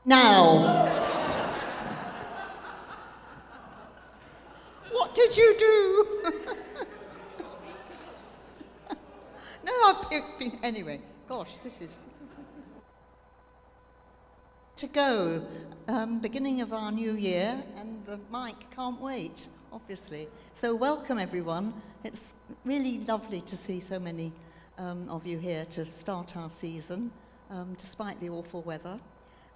Now, what did you do? No, I've been, anyway, gosh, this is... To go, beginning of our new year, and the mic can't wait, obviously. So welcome everyone. It's really lovely to see so many of you here to start our season, despite the awful weather.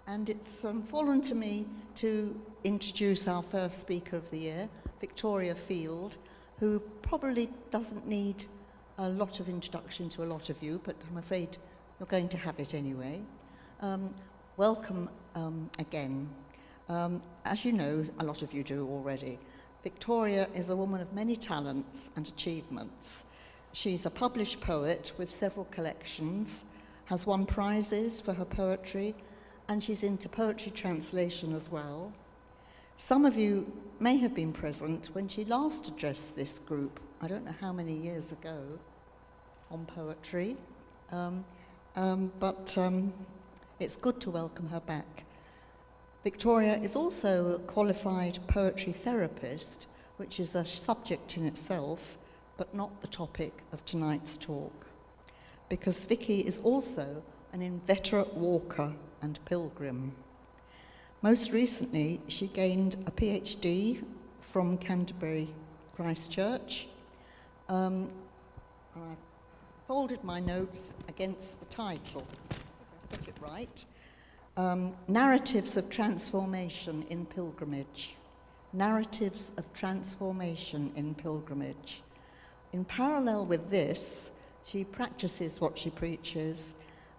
And it's fallen to me to introduce our first speaker of the year, Victoria Field, who probably doesn't need a lot of introduction to a lot of you, but I'm afraid you're going to have it anyway. Welcome again. As you know, a lot of you do already, Victoria is a woman of many talents and achievements. She's a published poet with several collections, has won prizes for her poetry, and she's into poetry translation as well. Some of you may have been present when she last addressed this group, I don't know how many years ago, on poetry, but it's good to welcome her back. Victoria is also a qualified poetry therapist, which is a subject in itself, but not the topic of tonight's talk, because Vicky is also an inveterate walker and pilgrim. Most recently, she gained a PhD from Canterbury Christ Church. I folded my notes against the title, if I get it right. Narratives of Transformation in Pilgrimage. Narratives of Transformation in Pilgrimage. In parallel with this, she practices what she preaches,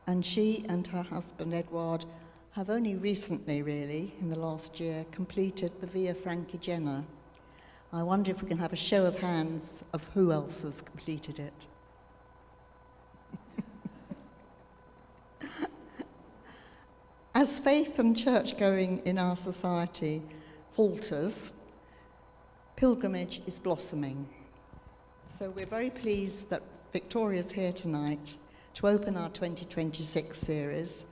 and she and her husband Edward have only recently, really, in the last year, completed the Via Francigena. I wonder if we can have a show of hands of who else has completed it. As faith and church-going in our society falters, pilgrimage is blossoming. So we're very pleased that Victoria's here tonight to open our 2026 series,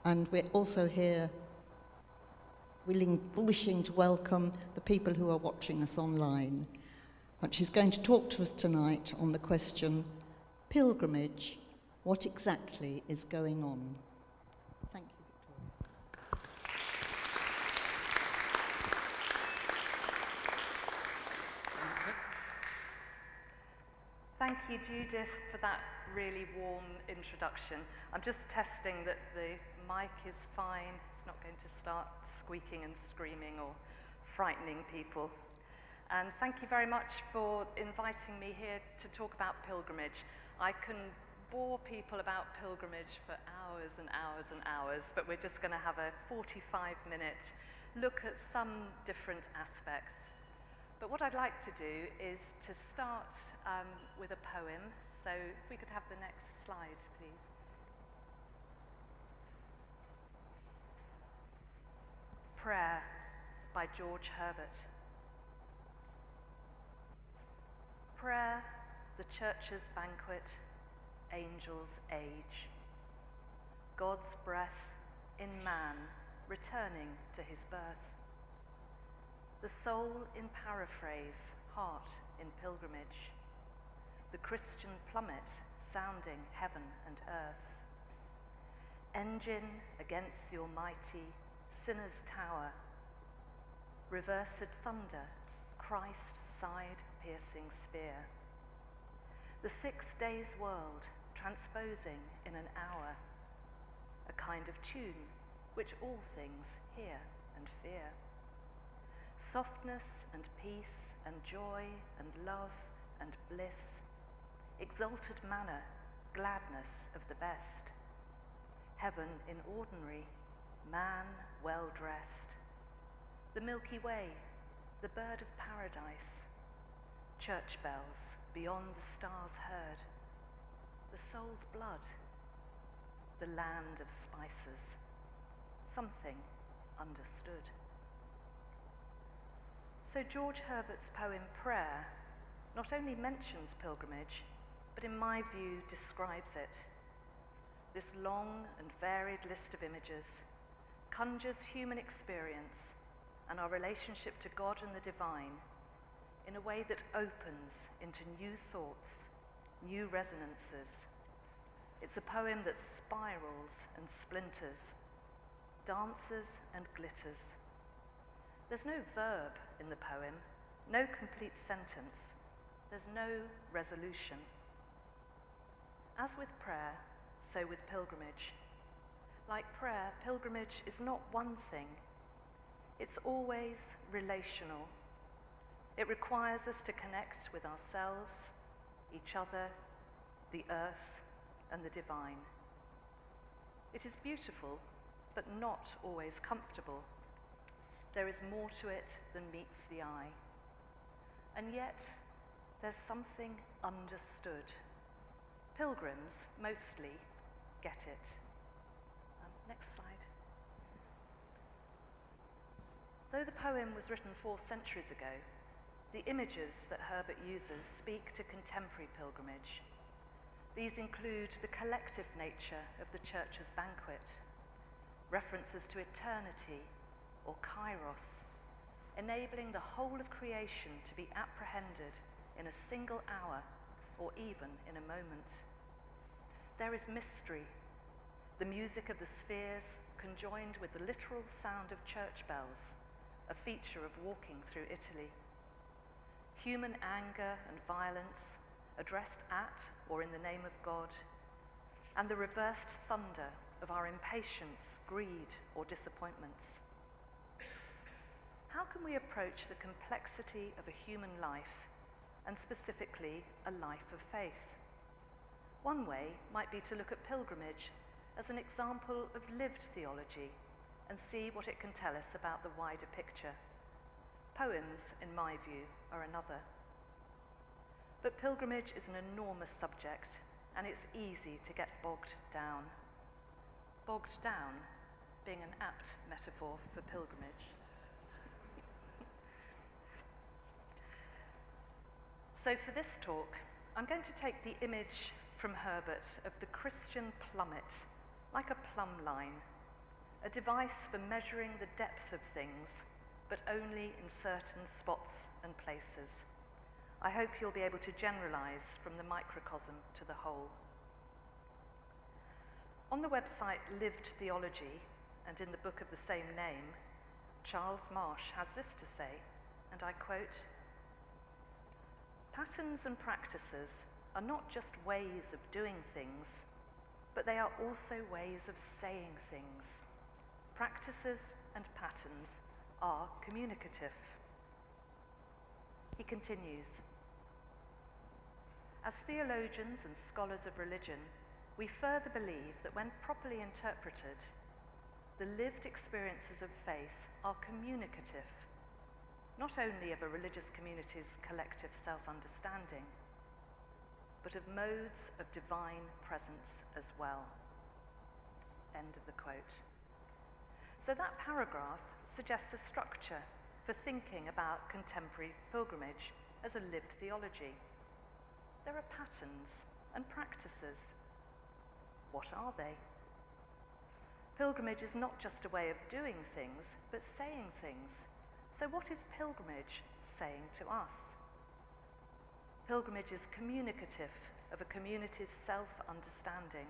and we're also here wishing to welcome the people who are watching us online. But she's going to talk to us tonight on the question, pilgrimage, what exactly is going on? Thank you, Victoria. Thank you, Judith, for that really warm introduction. I'm just testing that the mic is fine. It's not going to start squeaking and screaming or frightening people. And thank you very much for inviting me here to talk about pilgrimage. I can bore people about pilgrimage for hours and hours and hours, but we're just going to have a 45-minute look at some different aspects. But what I'd like to do is to start with a poem. So if we could have the next slide, please. Prayer by George Herbert. Prayer, the church's banquet, angels' age. God's breath in man returning to his birth. The soul in paraphrase, heart in pilgrimage. The Christian plummet sounding heaven and earth. Engine against the almighty, sinner's tower. Reversed thunder, Christ side-piercing spear. The 6 days world transposing in an hour. A kind of tune which all things hear and fear. Softness and peace and joy and love and bliss. Exalted manner, gladness of the best. Heaven in ordinary, man well dressed. The Milky Way, the bird of paradise. Church bells beyond the stars heard. The soul's blood, the land of spices. Something understood. So George Herbert's poem Prayer not only mentions pilgrimage, but in my view describes it. This long and varied list of images, conjures human experience and our relationship to God and the divine in a way that opens into new thoughts, new resonances. It's a poem that spirals and splinters, dances and glitters. There's no verb in the poem, no complete sentence. There's no resolution. As with prayer, so with pilgrimage. Like prayer, pilgrimage is not one thing. It's always relational. It requires us to connect with ourselves, each other, the earth, and the divine. It is beautiful, but not always comfortable. There is more to it than meets the eye. And yet, there's something understood. Pilgrims, mostly, get it. Next slide. Though the poem was written 4 centuries ago, the images that Herbert uses speak to contemporary pilgrimage. These include the collective nature of the church's banquet, references to eternity or kairos, enabling the whole of creation to be apprehended in a single hour or even in a moment. There is mystery, the music of the spheres conjoined with the literal sound of church bells, a feature of walking through Italy. Human anger and violence addressed at or in the name of God, and the reversed thunder of our impatience, greed, or disappointments. How can we approach the complexity of a human life, and specifically a life of faith? One way might be to look at pilgrimage as an example of lived theology and see what it can tell us about the wider picture. Poems, in my view, are another. But pilgrimage is an enormous subject, and it's easy to get bogged down. Bogged down being an apt metaphor for pilgrimage. So for this talk, I'm going to take the image from Herbert of the Christian plummet, like a plumb line, a device for measuring the depth of things, but only in certain spots and places. I hope you'll be able to generalize from the microcosm to the whole. On the website Lived Theology, and in the book of the same name, Charles Marsh has this to say, and I quote, "Patterns and practices are not just ways of doing things, but they are also ways of saying things. Practices and patterns are communicative." He continues, "As theologians and scholars of religion, we further believe that when properly interpreted, the lived experiences of faith are communicative, not only of a religious community's collective self-understanding, but of modes of divine presence as well." End of the quote. So that paragraph suggests a structure for thinking about contemporary pilgrimage as a lived theology. There are patterns and practices. What are they? Pilgrimage is not just a way of doing things, but saying things. So what is pilgrimage saying to us? Pilgrimage is communicative of a community's self-understanding.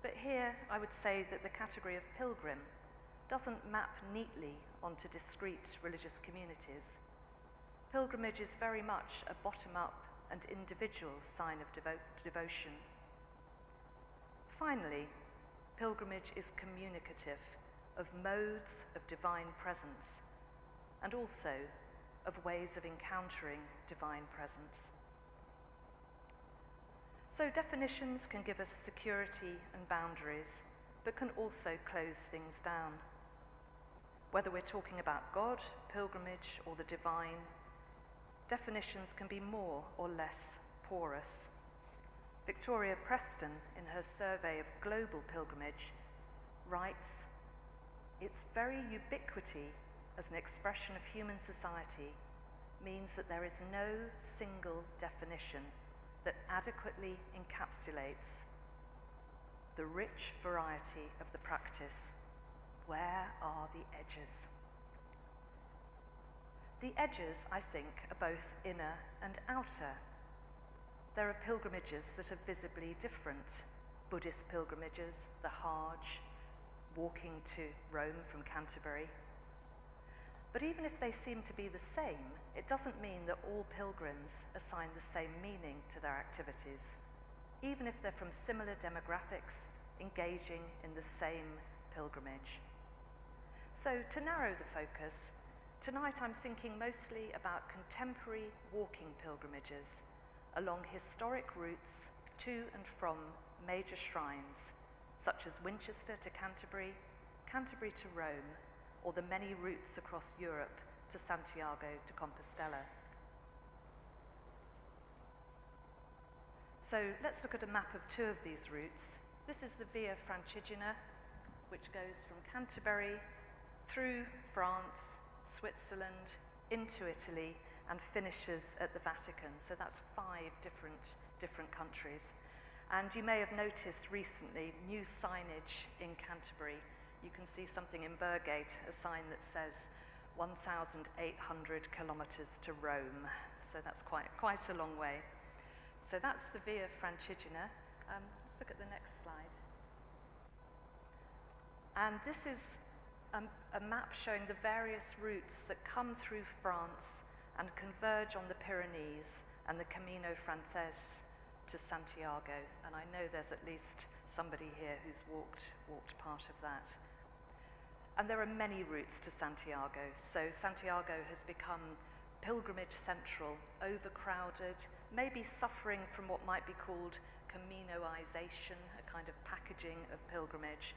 But here I would say that the category of pilgrim doesn't map neatly onto discrete religious communities. Pilgrimage is very much a bottom-up and individual sign of devotion. Finally, pilgrimage is communicative of modes of divine presence and also of ways of encountering divine presence. So definitions can give us security and boundaries, but can also close things down. Whether we're talking about God, pilgrimage, or the divine, definitions can be more or less porous. Victoria Preston, in her survey of global pilgrimage, writes, "Its very ubiquity as an expression of human society means that there is no single definition that adequately encapsulates the rich variety of the practice, where are the edges? The edges, I think, are both inner and outer. There are pilgrimages that are visibly different. Buddhist pilgrimages, the Hajj, walking to Rome from Canterbury. But even if they seem to be the same, it doesn't mean that all pilgrims assign the same meaning to their activities, even if they're from similar demographics, engaging in the same pilgrimage. So to narrow the focus, tonight I'm thinking mostly about contemporary walking pilgrimages along historic routes to and from major shrines, such as Winchester to Canterbury, Canterbury to Rome, or the many routes across Europe to Santiago de Compostela. So let's look at a map of two of these routes. This is the Via Francigena, which goes from Canterbury through France, Switzerland, into Italy, and finishes at the Vatican. So that's 5 different countries. And you may have noticed recently new signage in Canterbury. You can see something in Burgate, a sign that says 1,800 kilometres to Rome. So that's quite a long way. So that's the Via Francigena. Let's look at the next slide. And this is a map showing the various routes that come through France and converge on the Pyrenees and the Camino Frances to Santiago. And I know there's at least somebody here who's walked part of that. And there are many routes to Santiago. So Santiago has become pilgrimage central, overcrowded, maybe suffering from what might be called Caminoization, a kind of packaging of pilgrimage.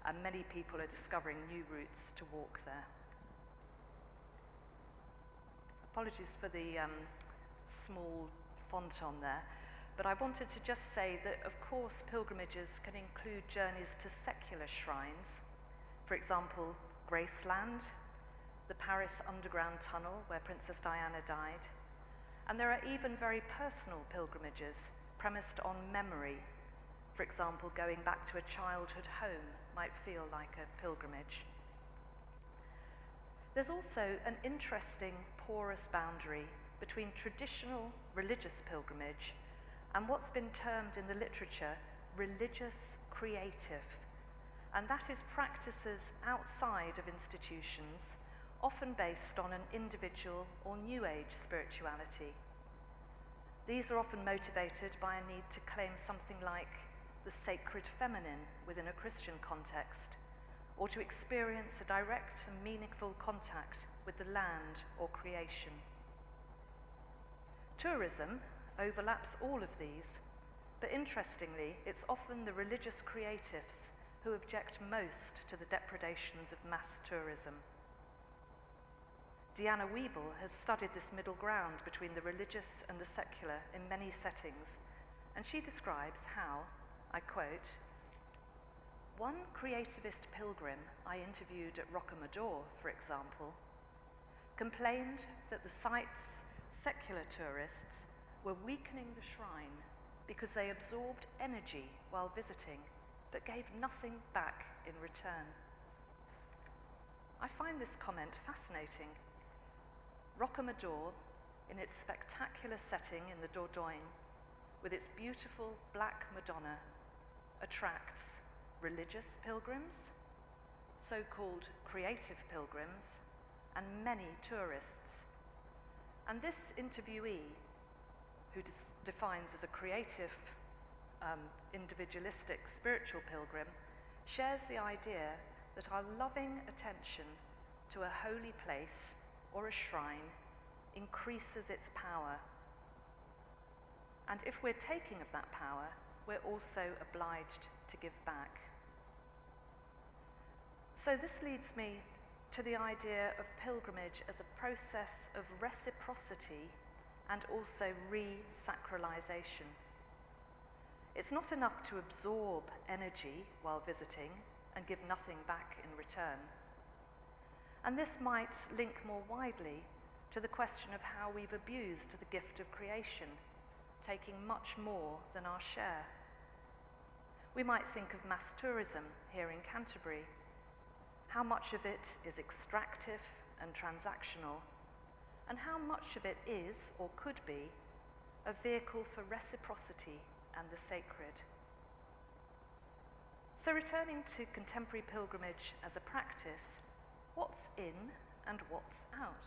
And many people are discovering new routes to walk there. Apologies for the small font on there, but I wanted to just say that, of course, pilgrimages can include journeys to secular shrines. For example, Graceland, the Paris Underground Tunnel where Princess Diana died. And there are even very personal pilgrimages premised on memory. For example, going back to a childhood home might feel like a pilgrimage. There's also an interesting porous boundary between traditional religious pilgrimage and what's been termed in the literature religious creative. And that is practices outside of institutions, often based on an individual or New Age spirituality. These are often motivated by a need to claim something like the sacred feminine within a Christian context, or to experience a direct and meaningful contact with the land or creation. Tourism overlaps all of these, but interestingly, it's often the religious creatives who object most to the depredations of mass tourism. Deanna Wiebel has studied this middle ground between the religious and the secular in many settings, and she describes how, I quote, "One creativist pilgrim I interviewed at Rocamadour, for example, complained that the site's secular tourists were weakening the shrine because they absorbed energy while visiting, but gave nothing back in return." I find this comment fascinating. Rocamadour, in its spectacular setting in the Dordogne, with its beautiful black Madonna, attracts religious pilgrims, so-called creative pilgrims, and many tourists. And this interviewee, who defines as a creative, individualistic spiritual pilgrim, shares the idea that our loving attention to a holy place or a shrine increases its power. And if we're taking of that power, we're also obliged to give back. So this leads me to the idea of pilgrimage as a process of reciprocity and also re-sacralization. It's not enough to absorb energy while visiting and give nothing back in return. And this might link more widely to the question of how we've abused the gift of creation, taking much more than our share. We might think of mass tourism here in Canterbury. how much of it is extractive and transactional, and how much of it is, or could be, a vehicle for reciprocity and the sacred. So returning to contemporary pilgrimage as a practice, what's in and what's out?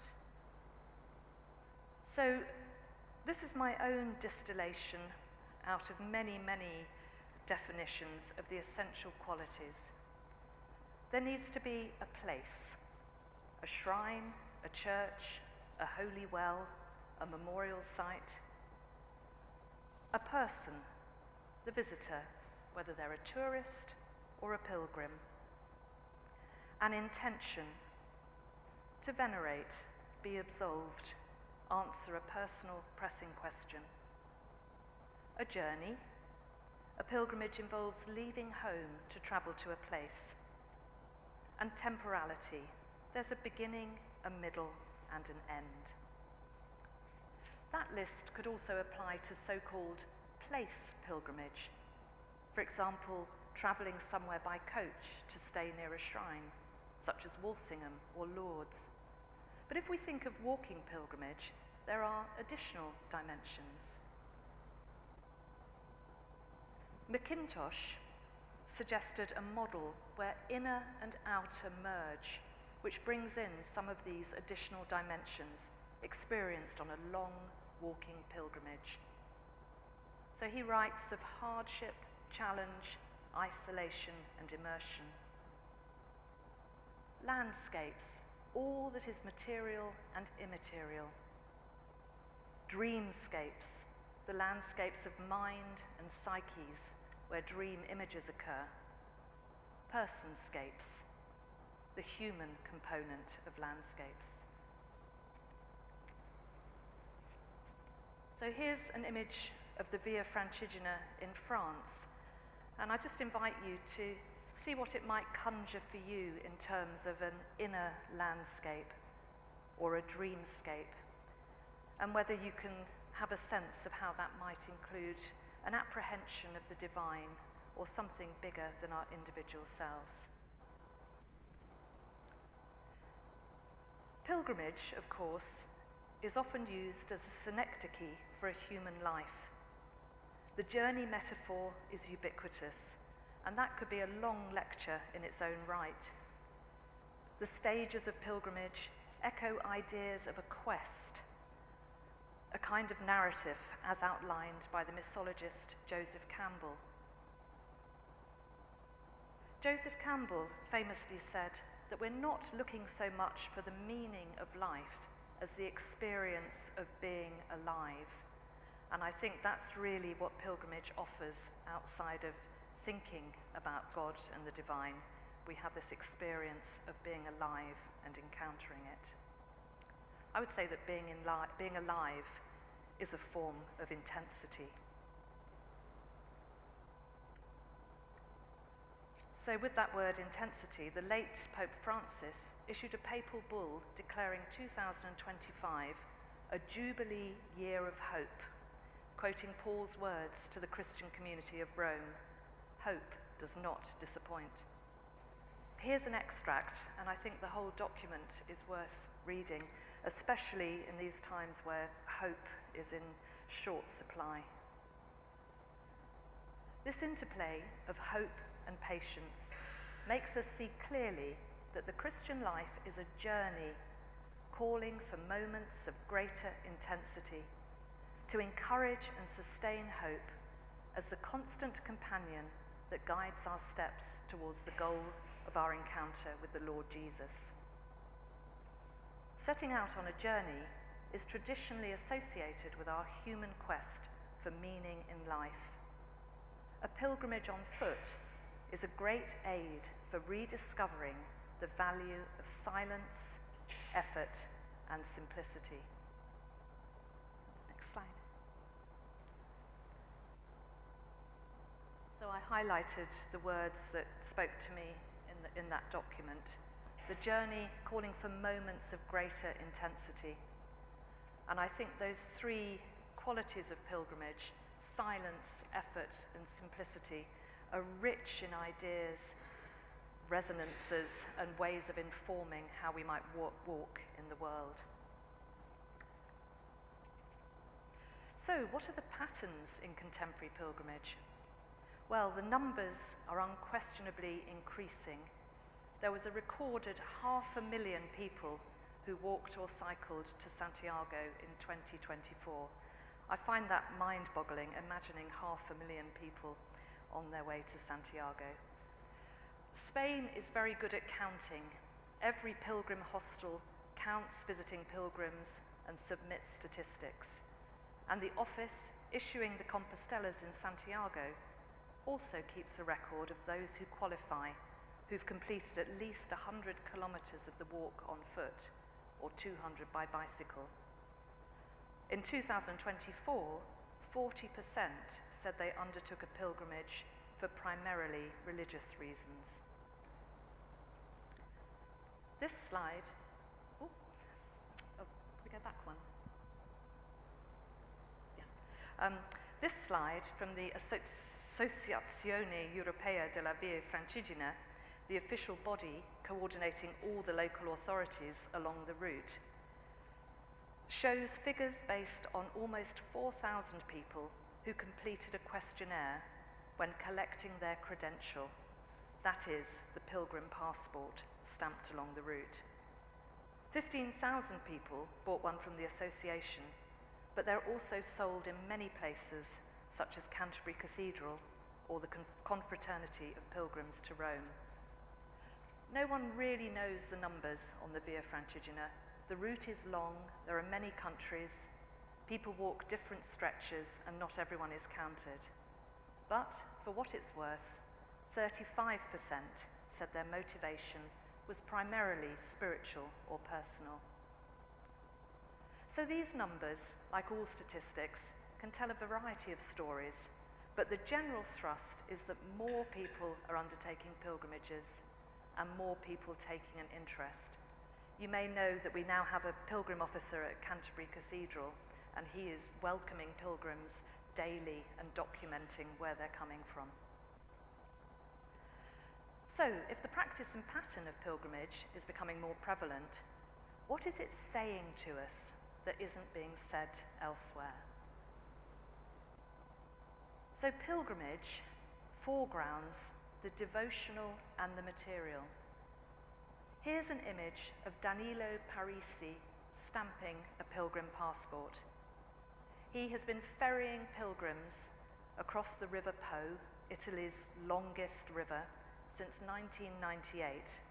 So this is my own distillation out of many, many definitions of the essential qualities. There needs to be a place, a shrine, a church, a holy well, a memorial site, a person, the visitor, whether they're a tourist or a pilgrim, an intention to venerate, be absolved, answer a personal, pressing question. A journey. A pilgrimage involves leaving home to travel to a place. And temporality. There's a beginning, a middle, and an end. That list could also apply to so-called place pilgrimage. For example, travelling somewhere by coach to stay near a shrine, such as Walsingham or Lourdes. But if we think of walking pilgrimage, there are additional dimensions. McIntosh suggested a model where inner and outer merge, which brings in some of these additional dimensions experienced on a long walking pilgrimage. So he writes of hardship, challenge, isolation, and immersion. Landscapes, all that is material and immaterial. Dreamscapes, the landscapes of mind and psyches where dream images occur. Personscapes, the human component of landscapes. So here's an image of the Via Francigena in France, and I just invite you to see what it might conjure for you in terms of an inner landscape or a dreamscape, and whether you can have a sense of how that might include an apprehension of the divine or something bigger than our individual selves. Pilgrimage, of course, is often used as a synecdoche for a human life. The journey metaphor is ubiquitous, and that could be a long lecture in its own right. The stages of pilgrimage echo ideas of a quest, a kind of narrative as outlined by the mythologist Joseph Campbell. Joseph Campbell famously said that we're not looking so much for the meaning of life as the experience of being alive. And I think that's really what pilgrimage offers outside of thinking about God and the divine. We have this experience of being alive and encountering it. I would say that being alive is a form of intensity. So with that word intensity, the late Pope Francis issued a papal bull declaring 2025 a Jubilee Year of Hope, quoting Paul's words to the Christian community of Rome, "Hope does not disappoint." Here's an extract, and I think the whole document is worth reading, especially in these times where hope is in short supply. This interplay of hope and patience makes us see clearly that the Christian life is a journey calling for moments of greater intensity, to encourage and sustain hope as the constant companion that guides our steps towards the goal of our encounter with the Lord Jesus. Setting out on a journey is traditionally associated with our human quest for meaning in life. A pilgrimage on foot is a great aid for rediscovering the value of silence, effort, and simplicity. Next slide. So I highlighted the words that spoke to me in that document. The journey calling for moments of greater intensity. And I think those three qualities of pilgrimage, silence, effort, and simplicity, are rich in ideas resonances and ways of informing how we might walk in the world. So, what are the patterns in contemporary pilgrimage? Well, the numbers are unquestionably increasing. There was a recorded 500,000 people who walked or cycled to Santiago in 2024. I find that mind-boggling, imagining 500,000 people on their way to Santiago. Spain is very good at counting. Every pilgrim hostel counts visiting pilgrims and submits statistics. And the office issuing the Compostelas in Santiago also keeps a record of those who qualify, who've completed at least 100 kilometres of the walk on foot or 200 by bicycle. In 2024, 40% said they undertook a pilgrimage for primarily religious reasons. This slide, can we go back one? This slide from the Associazione Europea della Via Francigena, the official body coordinating all the local authorities along the route, shows figures based on almost 4,000 people who completed a questionnaire when collecting their credential, that is, the pilgrim passport stamped along the route. 15,000 people bought one from the association, but they're also sold in many places, such as Canterbury Cathedral or the Confraternity of Pilgrims to Rome. No one really knows the numbers on the Via Francigena. The route is long, there are many countries, people walk different stretches, and not everyone is counted. But, for what it's worth, 35% said their motivation was primarily spiritual or personal. So these numbers, like all statistics, can tell a variety of stories, but the general thrust is that more people are undertaking pilgrimages and more people taking an interest. You may know that we now have a pilgrim officer at Canterbury Cathedral, and he is welcoming pilgrims daily and documenting where they're coming from. So, if the practice and pattern of pilgrimage is becoming more prevalent, what is it saying to us that isn't being said elsewhere? So pilgrimage foregrounds the devotional and the material. Here's an image of Danilo Parisi stamping a pilgrim passport. He has been ferrying pilgrims across the River Po, Italy's longest river, since 1998.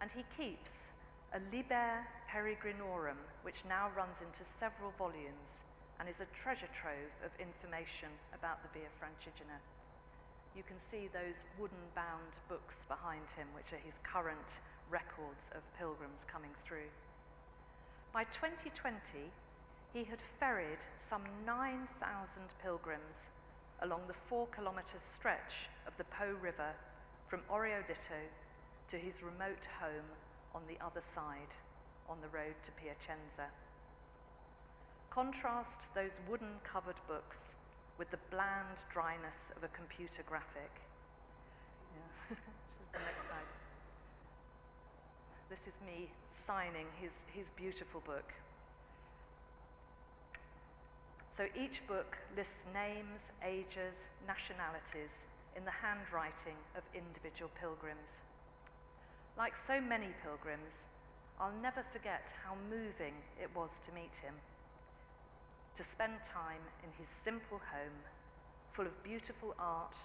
And he keeps a Liber Peregrinorum, which now runs into several volumes and is a treasure trove of information about the Via Francigena. You can see those wooden-bound books behind him, which are his current records of pilgrims coming through. By 2020, he had ferried some 9,000 pilgrims along the 4-kilometre stretch of the Po River from Oriolito to his remote home on the other side, on the road to Piacenza. Contrast those wooden-covered books with the bland dryness of a computer graphic. Yeah. The next slide. This is me signing his beautiful book. So each book lists names, ages, nationalities in the handwriting of individual pilgrims. Like so many pilgrims, I'll never forget how moving it was to meet him, to spend time in his simple home, full of beautiful art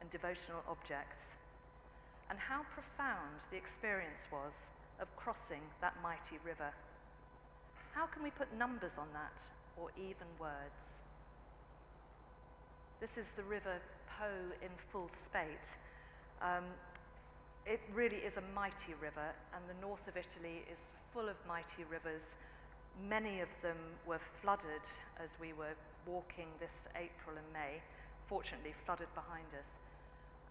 and devotional objects, and how profound the experience was of crossing that mighty river. How can we put numbers on that, or even words? This is the River Po in full spate. It really is a mighty river, and the north of Italy is full of mighty rivers. Many of them were flooded as we were walking this April and May, fortunately flooded behind us.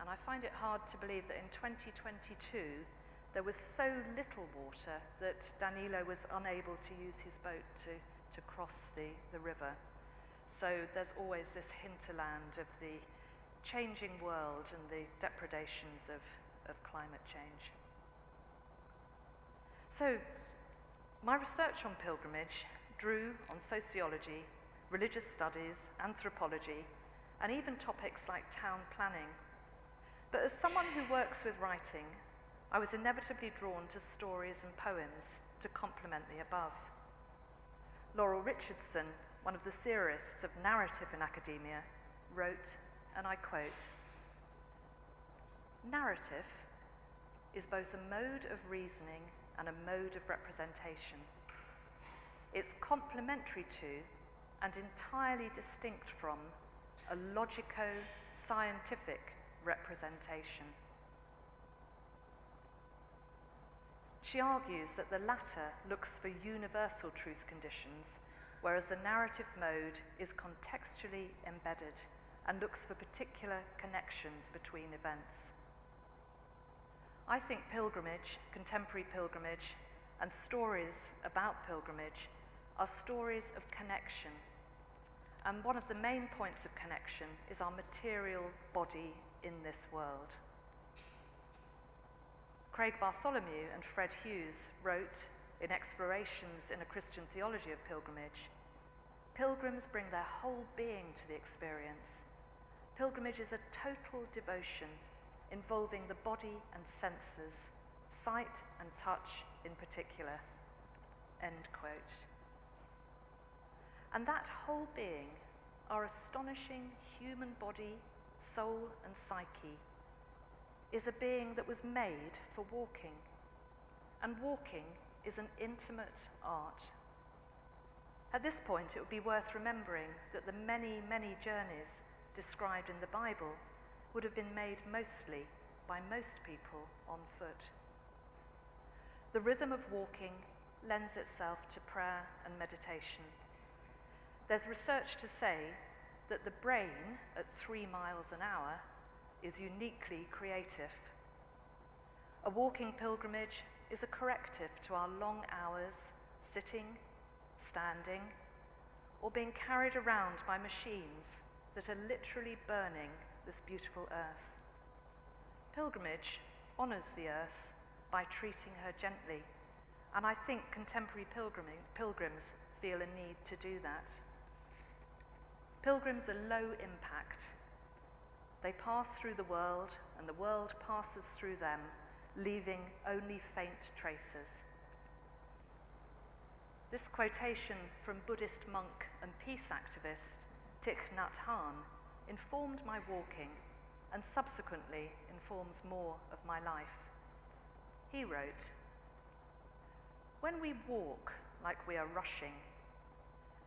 And I find it hard to believe that in 2022 there was so little water that Danilo was unable to use his boat to cross the river. So there's always this hinterland of the changing world and the depredations of of climate change. So, my research on pilgrimage drew on sociology, religious studies, anthropology, and even topics like town planning. But as someone who works with writing, I was inevitably drawn to stories and poems to complement the above. Laurel Richardson, one of the theorists of narrative in academia, wrote, and I quote, "Narrative is both a mode of reasoning and a mode of representation. It's complementary to and entirely distinct from a logico-scientific representation." She argues that the latter looks for universal truth conditions, whereas the narrative mode is contextually embedded and looks for particular connections between events. I think pilgrimage, contemporary pilgrimage, and stories about pilgrimage are stories of connection. And one of the main points of connection is our material body in this world. Craig Bartholomew and Fred Hughes wrote in Explorations in a Christian Theology of Pilgrimage, "Pilgrims bring their whole being to the experience. Pilgrimage is a total devotion involving the body and senses, sight and touch in particular." End quote. And that whole being, our astonishing human body, soul and psyche, is a being that was made for walking. And walking is an intimate art. At this point, it would be worth remembering that the many, many journeys described in the Bible would have been made mostly by most people on foot. The rhythm of walking lends itself to prayer and meditation. There's research to say that the brain at 3 miles an hour is uniquely creative. A walking pilgrimage is a corrective to our long hours sitting, standing, or being carried around by machines that are literally burning this beautiful earth. Pilgrimage honours the earth by treating her gently, and I think contemporary pilgrims feel a need to do that. Pilgrims are low impact. They pass through the world, and the world passes through them, leaving only faint traces. This quotation from Buddhist monk and peace activist Thich Nhat Hanh informed my walking and subsequently informs more of my life. He wrote, "When we walk like we are rushing,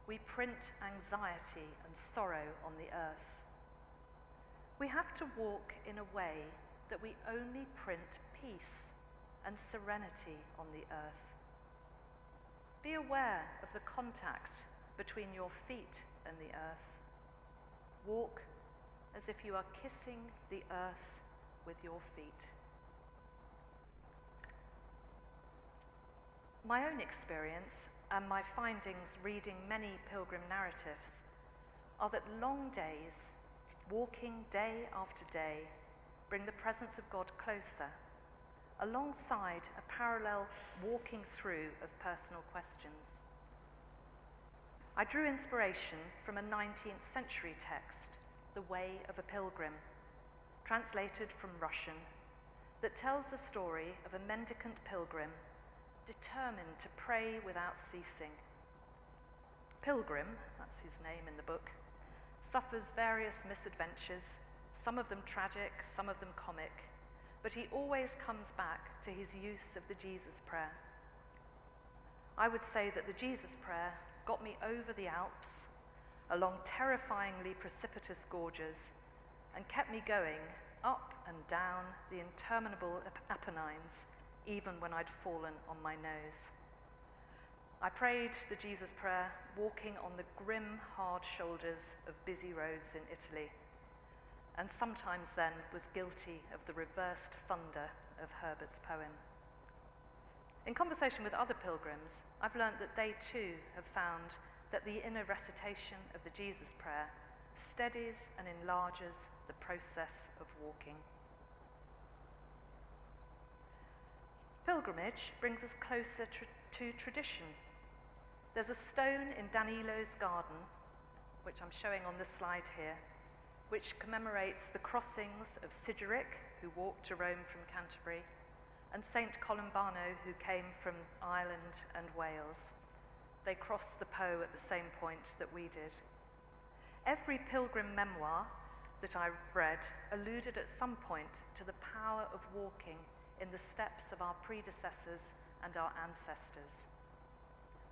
we print anxiety and sorrow on the earth. We have to walk in a way that we only print peace and serenity on the earth. Be aware of the contact between your feet and the earth. Walk as if you are kissing the earth with your feet." My own experience and my findings reading many pilgrim narratives are that long days, walking day after day, bring the presence of God closer, alongside a parallel walking through of personal questions. I drew inspiration from a 19th century text, The Way of a Pilgrim, translated from Russian, that tells the story of a mendicant pilgrim determined to pray without ceasing. Pilgrim, that's his name in the book, suffers various misadventures, some of them tragic, some of them comic, but he always comes back to his use of the Jesus prayer. I would say that the Jesus prayer got me over the Alps, along terrifyingly precipitous gorges, and kept me going up and down the interminable Apennines, even when I'd fallen on my nose. I prayed the Jesus prayer walking on the grim, hard shoulders of busy roads in Italy, and sometimes then was guilty of the reversed thunder of Herbert's poem. In conversation with other pilgrims, I've learnt that they too have found that the inner recitation of the Jesus prayer steadies and enlarges the process of walking. Pilgrimage brings us closer to tradition. There's a stone in Danilo's garden, which I'm showing on the slide here, which commemorates the crossings of Sigeric, who walked to Rome from Canterbury, and Saint Columbano, who came from Ireland and Wales. They crossed the Po at the same point that we did. Every pilgrim memoir that I've read alluded at some point to the power of walking in the steps of our predecessors and our ancestors.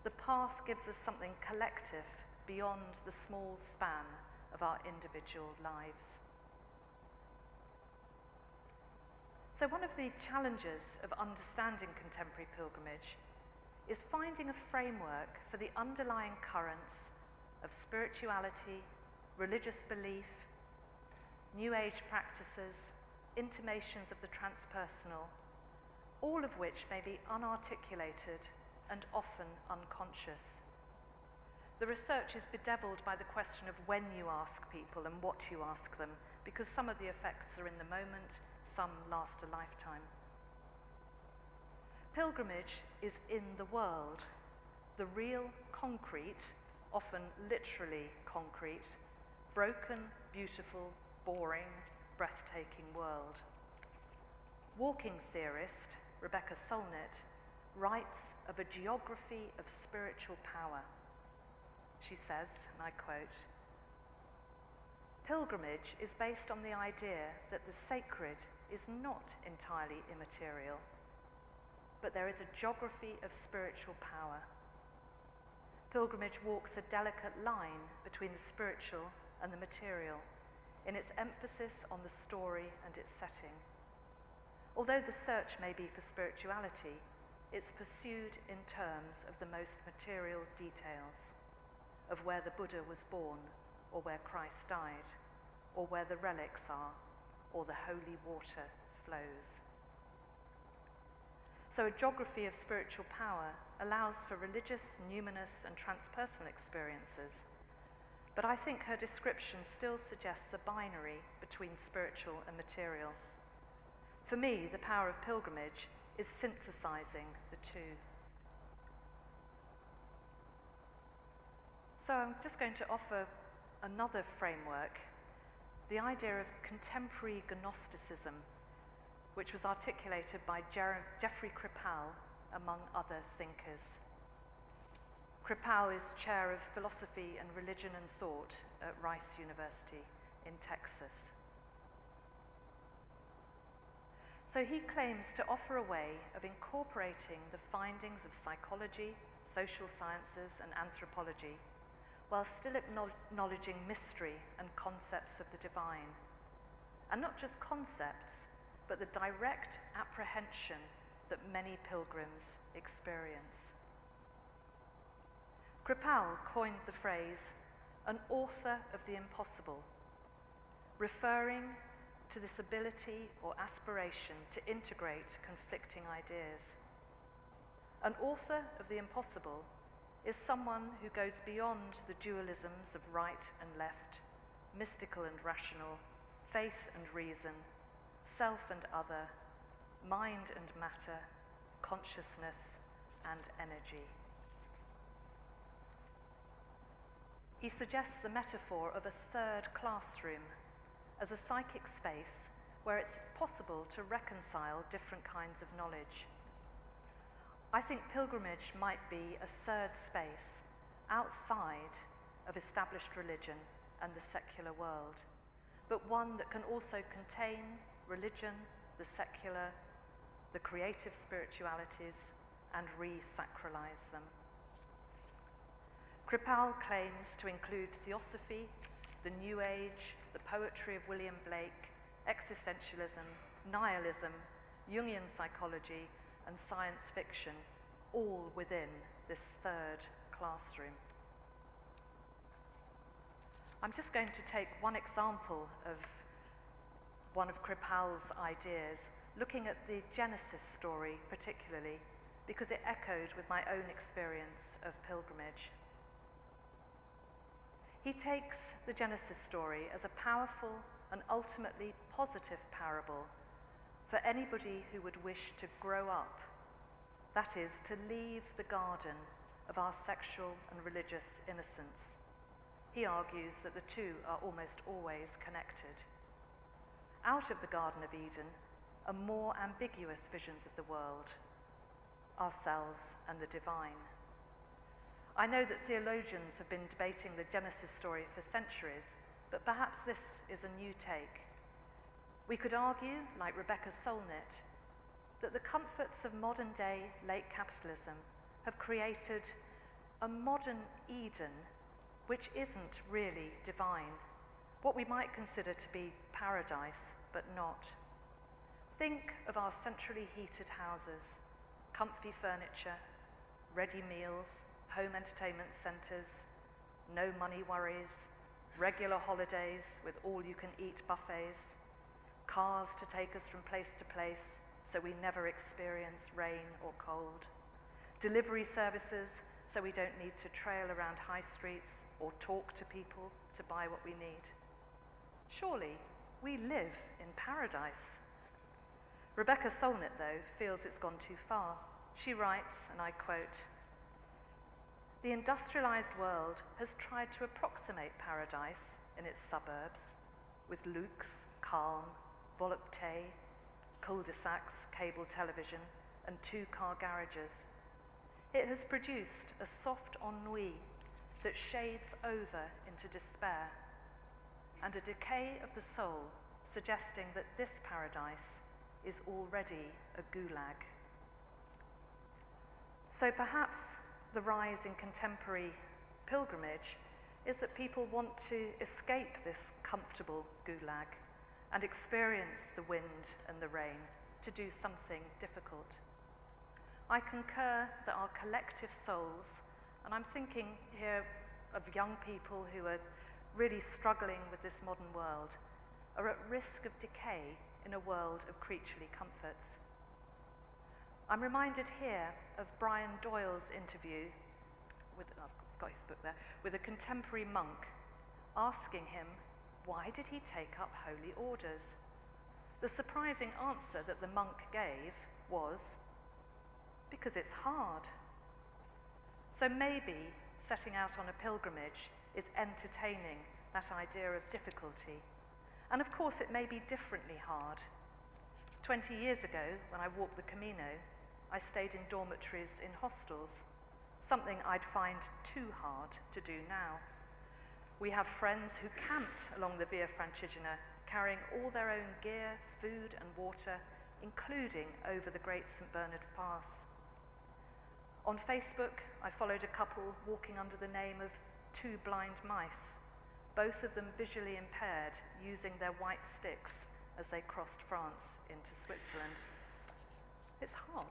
The path gives us something collective beyond the small span of our individual lives. So one of the challenges of understanding contemporary pilgrimage is finding a framework for the underlying currents of spirituality, religious belief, New Age practices, intimations of the transpersonal, all of which may be unarticulated and often unconscious. The research is bedeviled by the question of when you ask people and what you ask them, because some of the effects are in the moment, some last a lifetime. Pilgrimage is in the world, the real concrete, often literally concrete, broken, beautiful, boring, breathtaking world. Walking theorist Rebecca Solnit writes of a geography of spiritual power. She says, and I quote, "Pilgrimage is based on the idea that the sacred is not entirely immaterial, but there is a geography of spiritual power. Pilgrimage walks a delicate line between the spiritual and the material in its emphasis on the story and its setting. Although the search may be for spirituality, it's pursued in terms of the most material details, of where the Buddha was born, or where Christ died, or where the relics are, or the holy water flows." So a geography of spiritual power allows for religious, numinous, and transpersonal experiences, but I think her description still suggests a binary between spiritual and material. For me, the power of pilgrimage is synthesizing the two. So I'm just going to offer another framework, the idea of contemporary Gnosticism, which was articulated by Jeffrey Kripal, among other thinkers. Kripal is chair of philosophy and religion and thought at Rice University in Texas. So he claims to offer a way of incorporating the findings of psychology, social sciences, and anthropology, while still acknowledging mystery and concepts of the divine. And not just concepts, but the direct apprehension that many pilgrims experience. Kripal coined the phrase, "an author of the impossible," referring to this ability or aspiration to integrate conflicting ideas. An author of the impossible is someone who goes beyond the dualisms of right and left, mystical and rational, faith and reason, self and other, mind and matter, consciousness and energy. He suggests the metaphor of a third classroom as a psychic space where it's possible to reconcile different kinds of knowledge. I think pilgrimage might be a third space outside of established religion and the secular world, but one that can also contain religion, the secular, the creative spiritualities, and re-sacralize them. Kripal claims to include theosophy, the New Age, the poetry of William Blake, existentialism, nihilism, Jungian psychology, and science fiction, all within this third classroom. I'm just going to take one example of one of Kripal's ideas, looking at the Genesis story particularly, because it echoed with my own experience of pilgrimage. He takes the Genesis story as a powerful and ultimately positive parable for anybody who would wish to grow up That is, to leave the garden of our sexual and religious innocence. He argues that the two are almost always connected. Out of the Garden of Eden are more ambiguous visions of the world, ourselves and the divine. I know that theologians have been debating the Genesis story for centuries, but perhaps this is a new take. We could argue, like Rebecca Solnit, that the comforts of modern-day late capitalism have created a modern Eden which isn't really divine, what we might consider to be paradise, but not. Think of our centrally heated houses, comfy furniture, ready meals, home entertainment centres, no money worries, regular holidays with all-you-can-eat buffets, cars to take us from place to place so we never experience rain or cold, delivery services so we don't need to trail around high streets or talk to people to buy what we need. Surely we live in paradise. Rebecca Solnit, though, feels it's gone too far. She writes, and I quote, "The industrialized world has tried to approximate paradise in its suburbs with luxe, calm, volupté, cul-de-sacs, cable television, and two-car garages. It has produced a soft ennui that shades over into despair, and a decay of the soul suggesting that this paradise is already a gulag." So perhaps the rise in contemporary pilgrimage is that people want to escape this comfortable gulag and experience the wind and the rain, to do something difficult. I concur that our collective souls, and I'm thinking here of young people who are really struggling with this modern world, are at risk of decay in a world of creaturely comforts. I'm reminded here of Brian Doyle's interview with, I've got his book there, with a contemporary monk, asking him, why did he take up holy orders? The surprising answer that the monk gave was, because it's hard. So maybe setting out on a pilgrimage is entertaining that idea of difficulty. And of course it may be differently hard. 20 years ago, when I walked the Camino, I stayed in dormitories in hostels, something I'd find too hard to do now. We have friends who camped along the Via Francigena, carrying all their own gear, food and water, including over the Great St. Bernard Pass. On Facebook, I followed a couple walking under the name of Two Blind Mice, both of them visually impaired, using their white sticks as they crossed France into Switzerland. It's hard.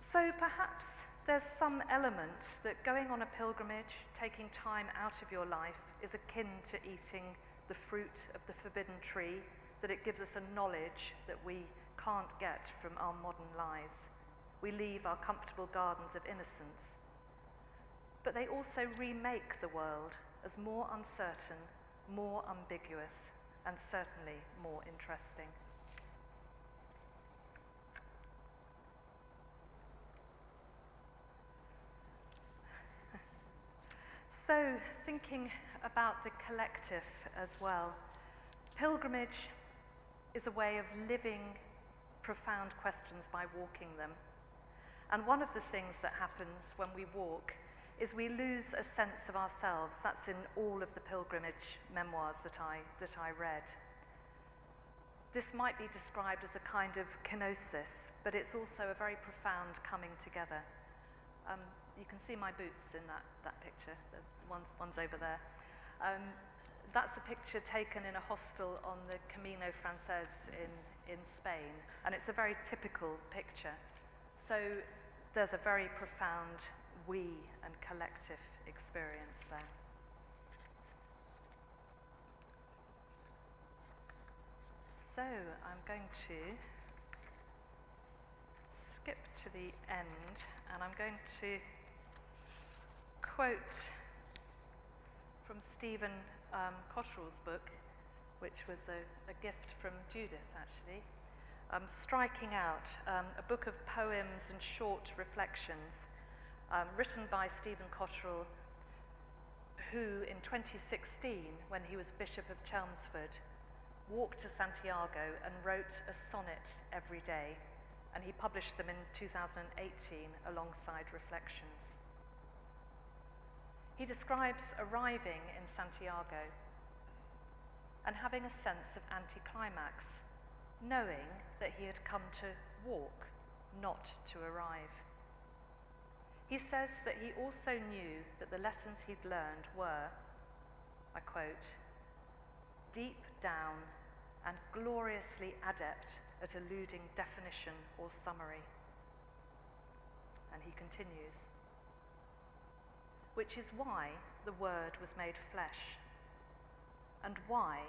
So perhaps there's some element that going on a pilgrimage, taking time out of your life, is akin to eating the fruit of the forbidden tree, that it gives us a knowledge that we can't get from our modern lives. We leave our comfortable gardens of innocence. But they also remake the world as more uncertain, more ambiguous, and certainly more interesting. So, thinking about the collective as well, pilgrimage is a way of living profound questions by walking them. And one of the things that happens when we walk is we lose a sense of ourselves. That's in all of the pilgrimage memoirs that I read. This might be described as a kind of kenosis, but it's also a very profound coming together. You can see my boots in that picture. The one's over there. That's a picture taken in a hostel on the Camino Frances in Spain, and it's a very typical picture. So there's a very profound we and collective experience there. So I'm going to skip to the end, and I'm going to quote from Stephen Cotterell's book, which was a gift from Judith, actually. Striking Out, a book of poems and short reflections written by Stephen Cotterill, who in 2016, when he was Bishop of Chelmsford, walked to Santiago and wrote a sonnet every day, and he published them in 2018 alongside Reflections. He describes arriving in Santiago and having a sense of anticlimax, knowing that he had come to walk, not to arrive. He says that he also knew that the lessons he'd learned were, I quote, deep down and gloriously adept at eluding definition or summary. And he continues, which is why the Word was made flesh, and why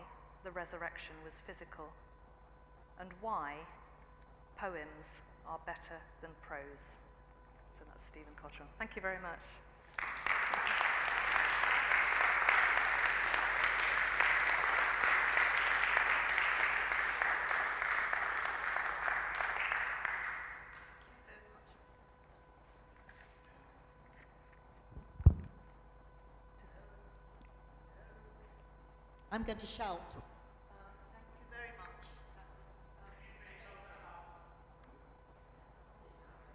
the resurrection was physical, and why poems are better than prose. So that's Stephen Cotterill. Thank you very much. I'm going to shout. Thank you very much.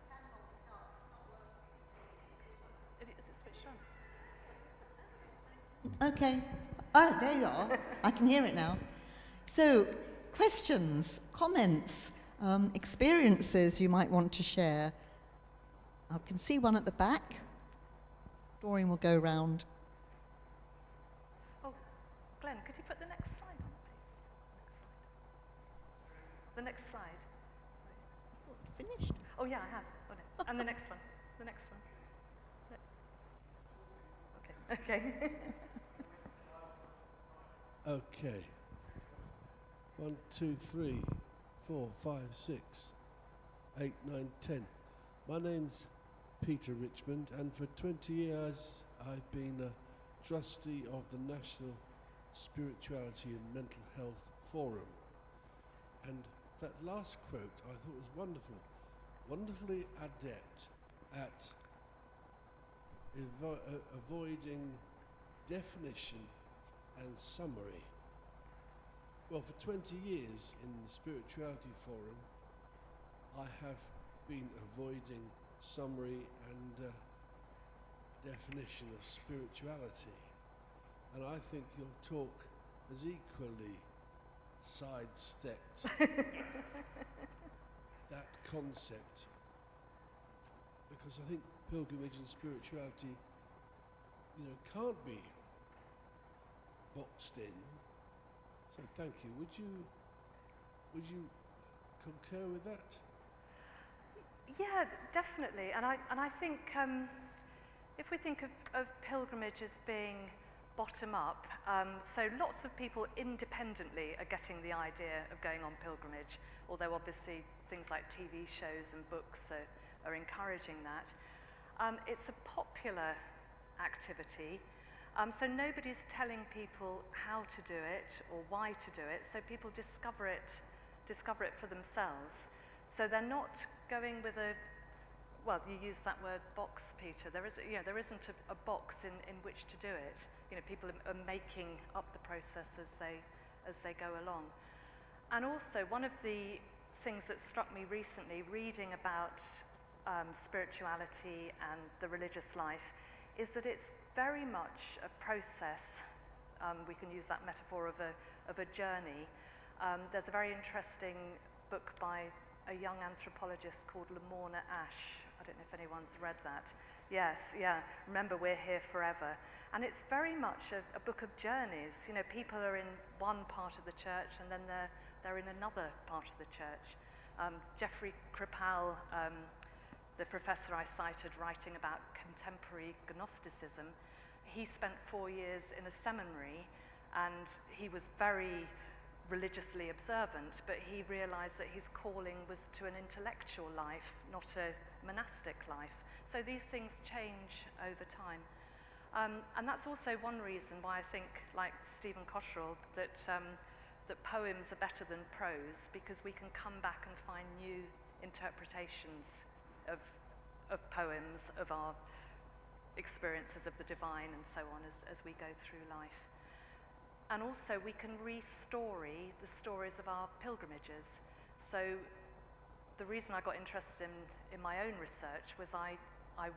That was Is it switched on? Okay. Oh, there you are. I can hear it now. So, questions, comments, experiences you might want to share. I can see one at the back. Doreen will go round. Oh, Glenn, could you put the next slide on, please? The next slide. Finished? Oh, yeah, I have. Oh, no. And the next one. The next one. Okay. Okay. 1, 2, 3, 4, 5, 6, 8, 9, 10. My name's Peter Richmond, and for 20 years I've been a trustee of the National Spirituality and Mental Health Forum. And that last quote I thought was wonderful. Wonderfully adept at avoiding definition and summary. Well, for 20 years in the Spirituality Forum, I have been avoiding summary and definition of spirituality. And I think your talk has equally sidestepped that concept, because I think pilgrimage and spirituality, can't be boxed in. So thank you. Would you concur with that? Yeah, definitely. And I think if we think of pilgrimage as being bottom up, so lots of people independently are getting the idea of going on pilgrimage, although obviously things like TV shows and books are encouraging that. It's a popular activity, so nobody's telling people how to do it or why to do it, so people discover it for themselves. So they're not going with well, you use that word box, Peter. There isn't a box in which to do it. People are making up the process as they go along. And also, one of the things that struck me recently, reading about spirituality and the religious life, is that it's very much a process. We can use that metaphor of a journey. There's a very interesting book by a young anthropologist called Lamorna Ash. I don't know if anyone's read that. Yes, yeah. Remember, we're here forever. And it's very much a book of journeys. People are in one part of the church and then they're in another part of the church. Geoffrey Kripal, the professor I cited, writing about contemporary Gnosticism, he spent 4 years in a seminary and he was very religiously observant, but he realized that his calling was to an intellectual life, not a monastic life. So these things change over time. And that's also one reason why I think, like Stephen Cotterill, that that poems are better than prose because we can come back and find new interpretations of poems, of our experiences of the divine and so on as we go through life. And also we can re-story the stories of our pilgrimages. So the reason I got interested in my own research was I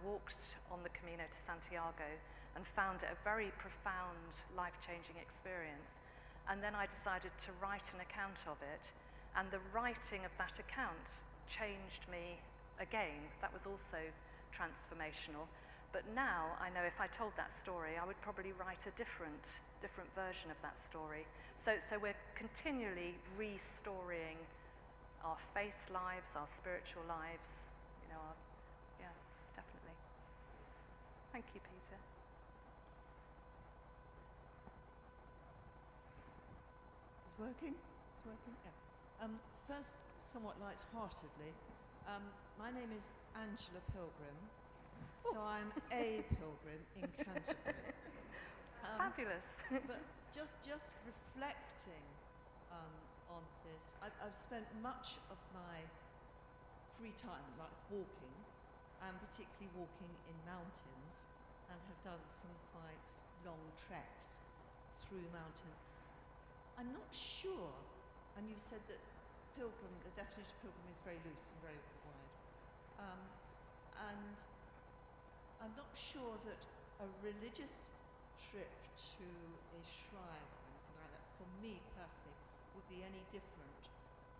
walked on the Camino to Santiago and found it a very profound, life-changing experience. And then I decided to write an account of it, and the writing of that account changed me again. That was also transformational. But now I know if I told that story, I would probably write a different version of that story. So we're continually restoring our faith lives, our spiritual lives, you know, yeah, definitely. Thank you, Peter. It's working? It's working? Yeah. First, somewhat light-heartedly, my name is Angela Pilgrim, so I'm a pilgrim in Canterbury. Fabulous. But just reflecting on this, I've spent much of my free time like walking, and particularly walking in mountains, and have done some quite long treks through mountains. I'm not sure, and you said that pilgrim, the definition of pilgrim is very loose and very wide, and I'm not sure that a religious trip to a shrine or anything like that, for me personally, would be any different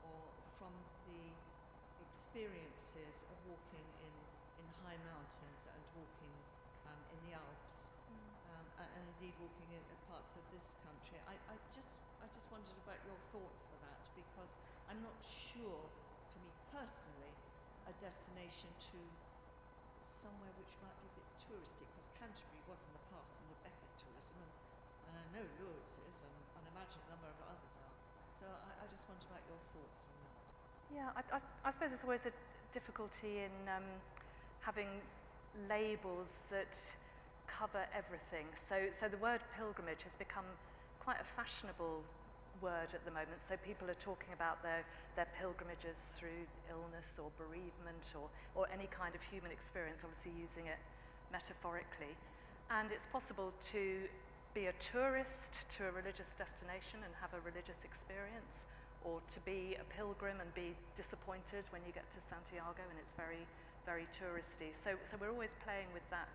or from the experiences of walking in high mountains and walking in the Alps, and indeed walking in parts of this country. I just wondered about your thoughts for that, because I'm not sure, for me personally, a destination to somewhere which might be a bit touristic, because Canterbury was in the past in the Becket tourism, and I know Lourdes is, and I imagine a number of others are. So I just wondered about your thoughts on that. Yeah, I suppose there's always a difficulty in having labels that cover everything. So the word pilgrimage has become quite a fashionable word at the moment. So people are talking about their pilgrimages through illness or bereavement or any kind of human experience, obviously using it metaphorically. And it's possible to be a tourist to a religious destination and have a religious experience, or to be a pilgrim and be disappointed when you get to Santiago and it's very, very touristy. So we're always playing with that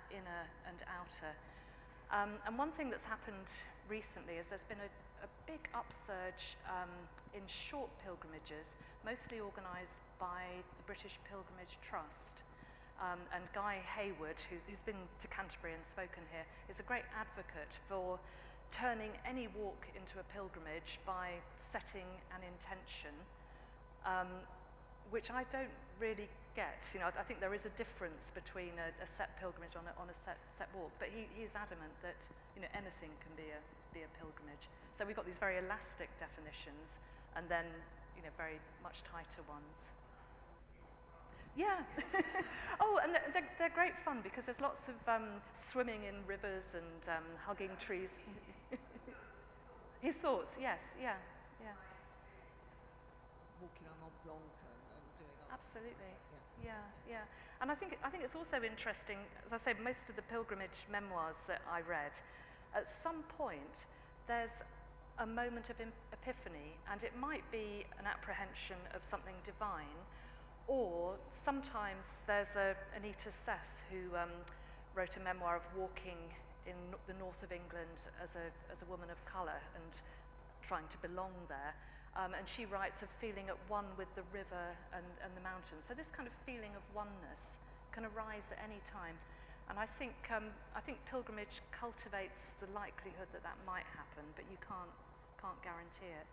inner and outer. And one thing that's happened recently is there's been a big upsurge in short pilgrimages, mostly organised by the British Pilgrimage Trust. And Guy Hayward, who's been to Canterbury and spoken here, is a great advocate for turning any walk into a pilgrimage by setting an intention, which I don't really get. You know, I think there is a difference between a set pilgrimage on a set walk, but he's adamant that, you know, anything can be a pilgrimage. So we've got these very elastic definitions, and then, you know, very much tighter ones. Yeah. Oh, and they're great fun because there's lots of swimming in rivers and hugging trees. His thoughts, yes, yeah. Walking on Mont Blanc and doing other Absolutely. things. Yes. Yeah. And I think it's also interesting, as I say, most of the pilgrimage memoirs that I read, at some point there's a moment of epiphany, and it might be an apprehension of something divine, or sometimes there's Anita Seth who wrote a memoir of walking in the north of England as a woman of colour and trying to belong there. And she writes of feeling at one with the river and the mountains. So this kind of feeling of oneness can arise at any time. And I think pilgrimage cultivates the likelihood that might happen, but you can't guarantee it.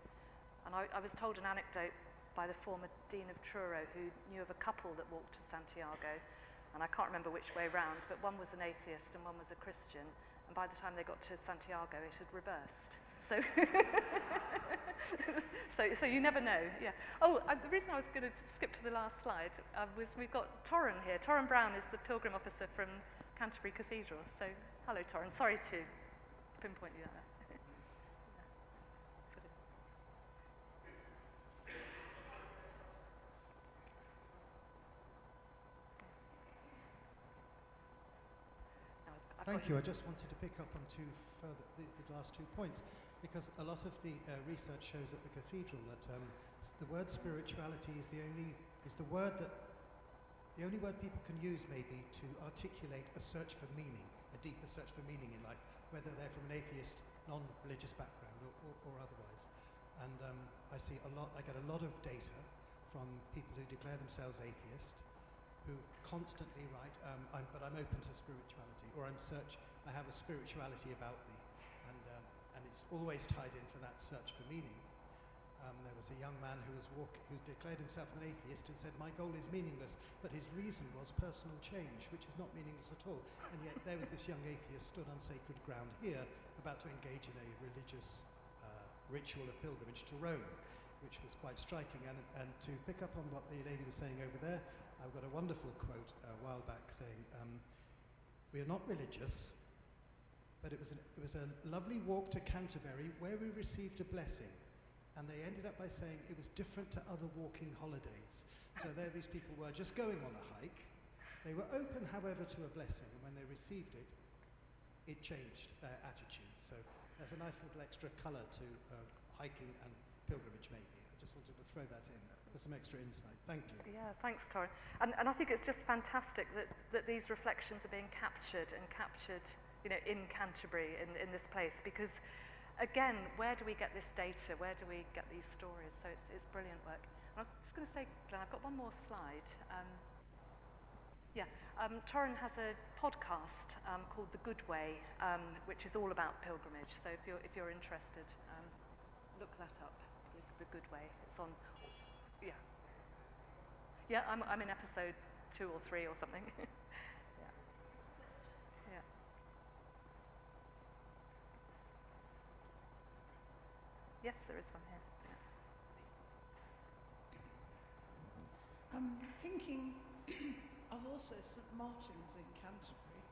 And I was told an anecdote by the former Dean of Truro, who knew of a couple that walked to Santiago, and I can't remember which way round, but one was an atheist and one was a Christian, and by the time they got to Santiago it had reversed. So, so you never know, yeah. Oh, the reason I was going to skip to the last slide was we've got Torrin here. Torrin Brown is the pilgrim officer from Canterbury Cathedral. So, hello Torrin, sorry to pinpoint you like that. Thank you. I just wanted to pick up on the last 2 points, because a lot of the research shows at the cathedral that the word spirituality is the only word people can use maybe to articulate a search for meaning, a deeper search for meaning in life, whether they're from an atheist, non-religious background or otherwise. And I get a lot of data from people who declare themselves atheist, who constantly write, but I'm open to spirituality, or I have a spirituality about me, and it's always tied in for that search for meaning. There was a young man who declared himself an atheist and said, my goal is meaningless, but his reason was personal change, which is not meaningless at all. And yet there was this young atheist stood on sacred ground here, about to engage in a religious ritual of pilgrimage to Rome, which was quite striking. And to pick up on what the lady was saying over there, I've got a wonderful quote a while back saying, we are not religious, but it was a lovely walk to Canterbury where we received a blessing. And they ended up by saying it was different to other walking holidays. So there these people were just going on a hike. They were open, however, to a blessing, and when they received it, it changed their attitude. So there's a nice little extra colour to hiking and pilgrimage maybe. I just wanted to throw that in for some extra insight. Thank you. Yeah, thanks, Torrin. And I think it's just fantastic that these reflections are being captured, in Canterbury, in this place, because again, where do we get this data? Where do we get these stories? So it's brilliant work. And I was just going to say, Glenn, I've got one more slide. Torrin has a podcast called The Good Way, which is all about pilgrimage. So if you're interested, look that up. The Good Way. It's on. Yeah. I'm in episode 2 or 3 or something. Yeah. Yes, there is one here. Yeah. I'm thinking of also St Martin's in Canterbury.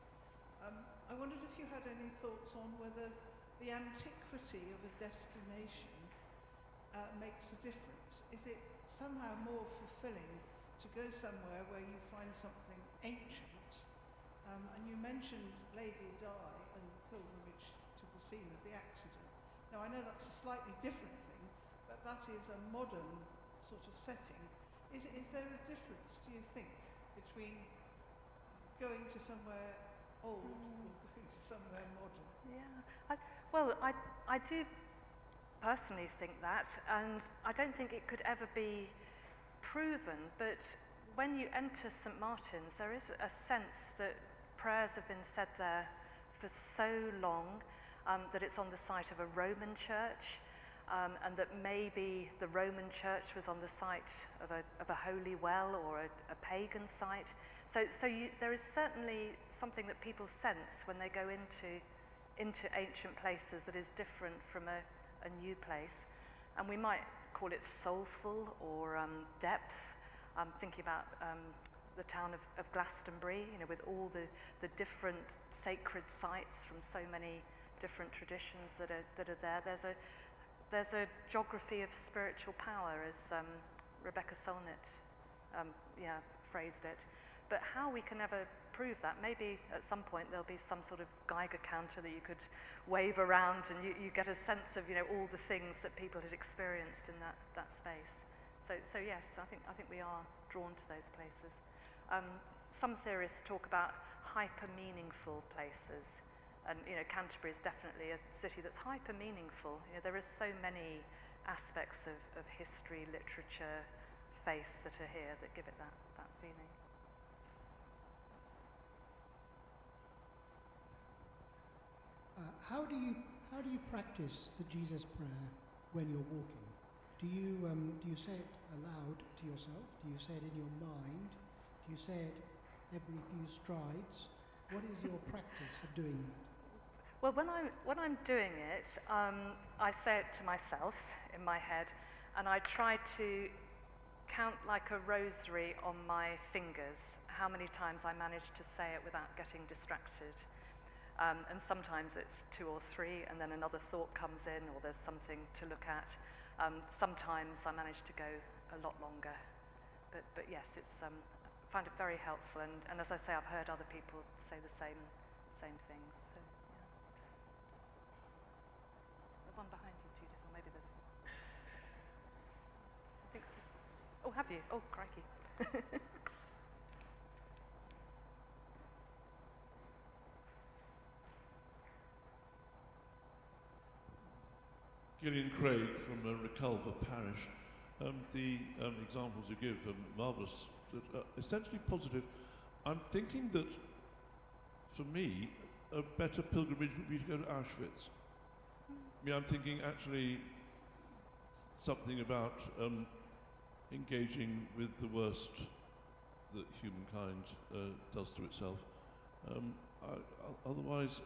I wondered if you had any thoughts on whether the antiquity of a destination makes a difference. Is it somehow more fulfilling to go somewhere where you find something ancient? And you mentioned Lady Di and pilgrimage to the scene of the accident. Now, I know that's a slightly different thing, but that is a modern sort of setting. Is there a difference, do you think, between going to somewhere old or going to somewhere modern? Yeah, I do personally think that, and I don't think it could ever be proven, but when you enter St Martin's, there is a sense that prayers have been said there for so long, that it's on the site of a Roman church, and that maybe the Roman church was on the site of a holy well or a pagan site. So there is certainly something that people sense when they go into ancient places that is different from a new place. And we might call it soulful or depth. I'm thinking about the town of Glastonbury, with all the different sacred sites from so many different traditions that are there. There's a geography of spiritual power, as Rebecca Solnit phrased it. But how we can ever prove that? Maybe at some point there'll be some sort of Geiger counter that you could wave around, and you get a sense of all the things that people had experienced in that space. So yes, I think we are drawn to those places. Some theorists talk about hyper meaningful places. And Canterbury is definitely a city that's hyper meaningful. There are so many aspects of history, literature, faith that are here that give it that feeling. How do you practice the Jesus prayer when you're walking? Do you say it aloud to yourself? Do you say it in your mind? Do you say it every few strides? What is your practice of doing that? Well, when I'm doing it, I say it to myself in my head, and I try to count like a rosary on my fingers how many times I manage to say it without getting distracted. And sometimes it's 2 or 3, and then another thought comes in, or there's something to look at. Sometimes I manage to go a lot longer. But yes, I find it very helpful, and as I say, I've heard other people say the same same things. So, yeah. The one behind you, Judith, or maybe there's... I think so. Oh, have you? Oh, crikey. Gillian Craig from Reculver Parish. The examples you give are marvellous, essentially positive. I'm thinking that, for me, a better pilgrimage would be to go to Auschwitz. I mean, I'm thinking actually something about engaging with the worst that humankind does to itself. Otherwise,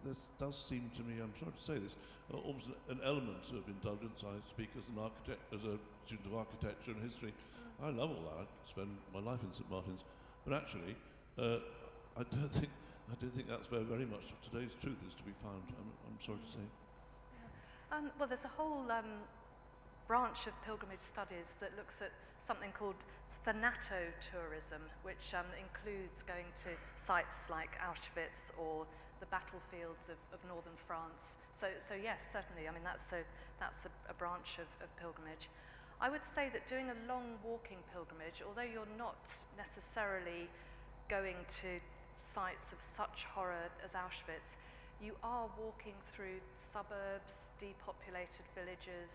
this does seem to me, I'm sorry to say this, almost an element of indulgence. I speak as an architect, as a student of architecture and history. I love all that. I spend my life in St Martin's, but actually, I do think that's where very much of today's truth is to be found. I'm sorry to say. Yeah. Well, there's a whole branch of pilgrimage studies that looks at something called thanatotourism, which includes going to sites like Auschwitz or the battlefields of northern France. So yes, certainly. I mean, that's a branch of pilgrimage. I would say that doing a long walking pilgrimage, although you're not necessarily going to sites of such horror as Auschwitz, you are walking through suburbs, depopulated villages,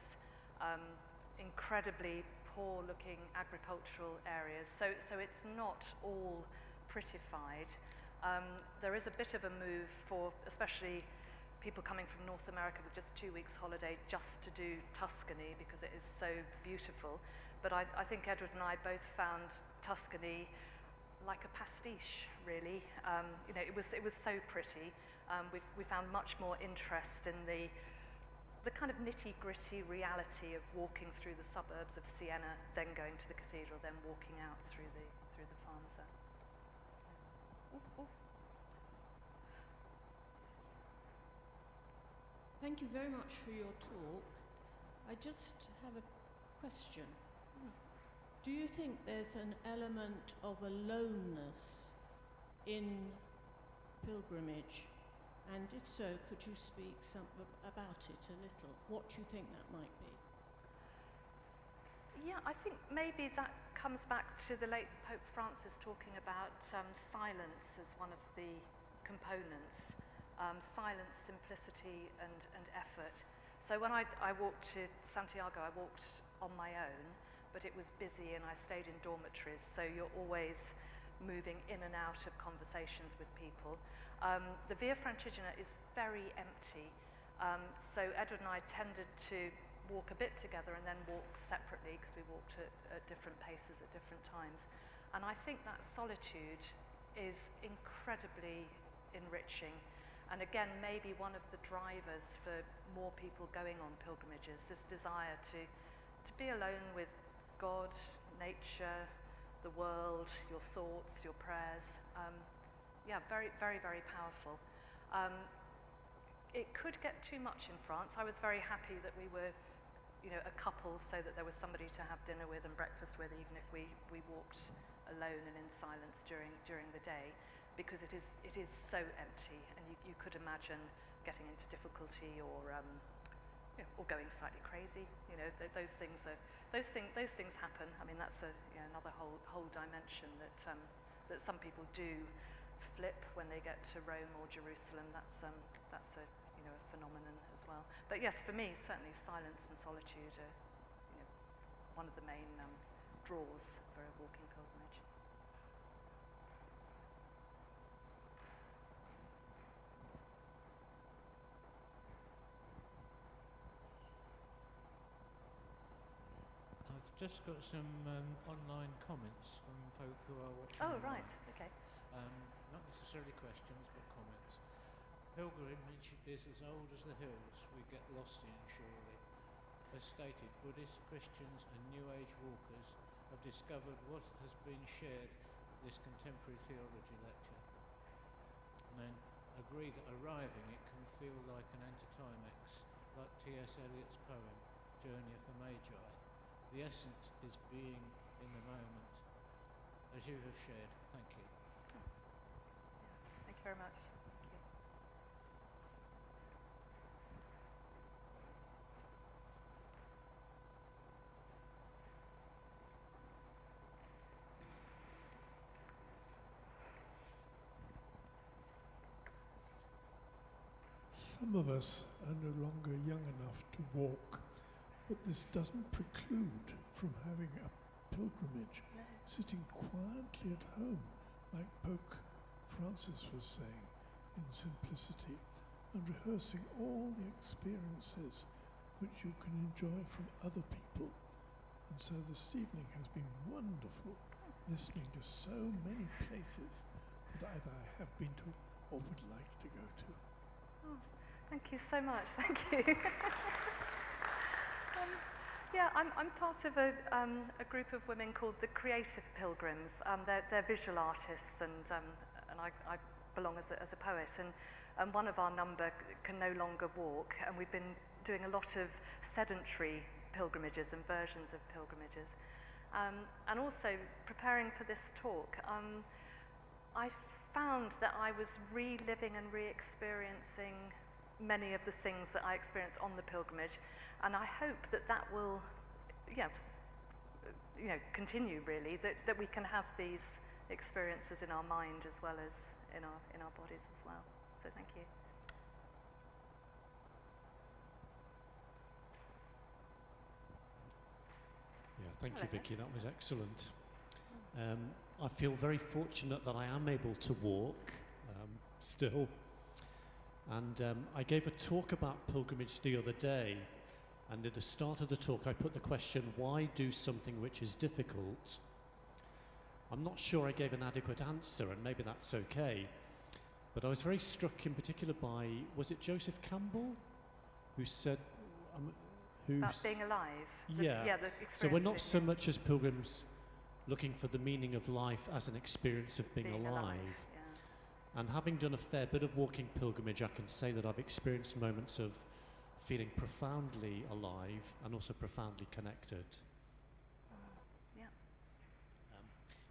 incredibly poor-looking agricultural areas. So it's not all prettified. There is a bit of a move for, especially people coming from North America with just 2 weeks holiday, just to do Tuscany because it is so beautiful. But I think Edward and I both found Tuscany like a pastiche, really. You know, it was so pretty. We found much more interest in the kind of nitty-gritty reality of walking through the suburbs of Siena, then going to the cathedral, then walking out through the farms there. Ooh, ooh. Thank you very much for your talk. I just have a question. Do you think there's an element of aloneness in pilgrimage? And if so, could you speak about it a little? What do you think that might be? Yeah, I think maybe that comes back to the late Pope Francis talking about silence as one of the components. Silence, simplicity, and effort. So when I walked to Santiago, I walked on my own, but it was busy and I stayed in dormitories, so you're always moving in and out of conversations with people. The Via Francigena is very empty, so Edward and I tended to walk a bit together and then walk separately because we walked at different paces at different times. And I think that solitude is incredibly enriching. And again, maybe one of the drivers for more people going on pilgrimages, this desire to be alone with God, nature, the world, your thoughts, your prayers. Yeah, very, very, very powerful. It could get too much in France. I was very happy that we were, you know, a couple, so that there was somebody to have dinner with and breakfast with, even if we walked alone and in silence during the day, because it is so empty, and you could imagine getting into difficulty or going slightly crazy. You know, those things happen. I mean, that's another whole dimension that some people do flip when they get to Rome or Jerusalem. That's a phenomenon as well. But yes, for me, certainly silence and solitude are one of the main draws for a walking pilgrimage. I've just got some online comments from folk who are watching. Oh, online. right, okay. Not necessarily questions, but comments. Pilgrimage is as old as the hills we get lost in, surely. As stated, Buddhists, Christians and New Age walkers have discovered what has been shared at this contemporary theology lecture. And then agree that arriving it can feel like an anticlimax, like T.S. Eliot's poem, Journey of the Magi. The essence is being in the moment, as you have shared. Thank you. Thank you very much. Thank you. Some of us are no longer young enough to walk, but this doesn't preclude from having a pilgrimage, sitting quietly at home, like Pope Francis was saying, in simplicity, and rehearsing all the experiences which you can enjoy from other people. And so this evening has been wonderful, listening to so many places that either I have been to or would like to go to. Oh, thank you so much. Thank you. Yeah, I'm part of a group of women called the Creative Pilgrims. They're visual artists, and I belong as a poet. And one of our number can no longer walk, and we've been doing a lot of sedentary pilgrimages and versions of pilgrimages. And also preparing for this talk, I found that I was reliving and re-experiencing many of the things that I experienced on the pilgrimage, and I hope that that will, continue really, that we can have these experiences in our mind as well as in our bodies as well. So thank you. Yeah, thank you, Vicky. That was excellent. I feel very fortunate that I am able to walk still. And I gave a talk about pilgrimage the other day. And at the start of the talk, I put the question, why do something which is difficult? I'm not sure I gave an adequate answer, and maybe that's okay. But I was very struck in particular by, was it Joseph Campbell, who said... about being alive. Yeah. The So we're not so much as pilgrims looking for the meaning of life as an experience of being alive. Yeah. And having done a fair bit of walking pilgrimage, I can say that I've experienced moments of feeling profoundly alive and also profoundly connected. Yeah.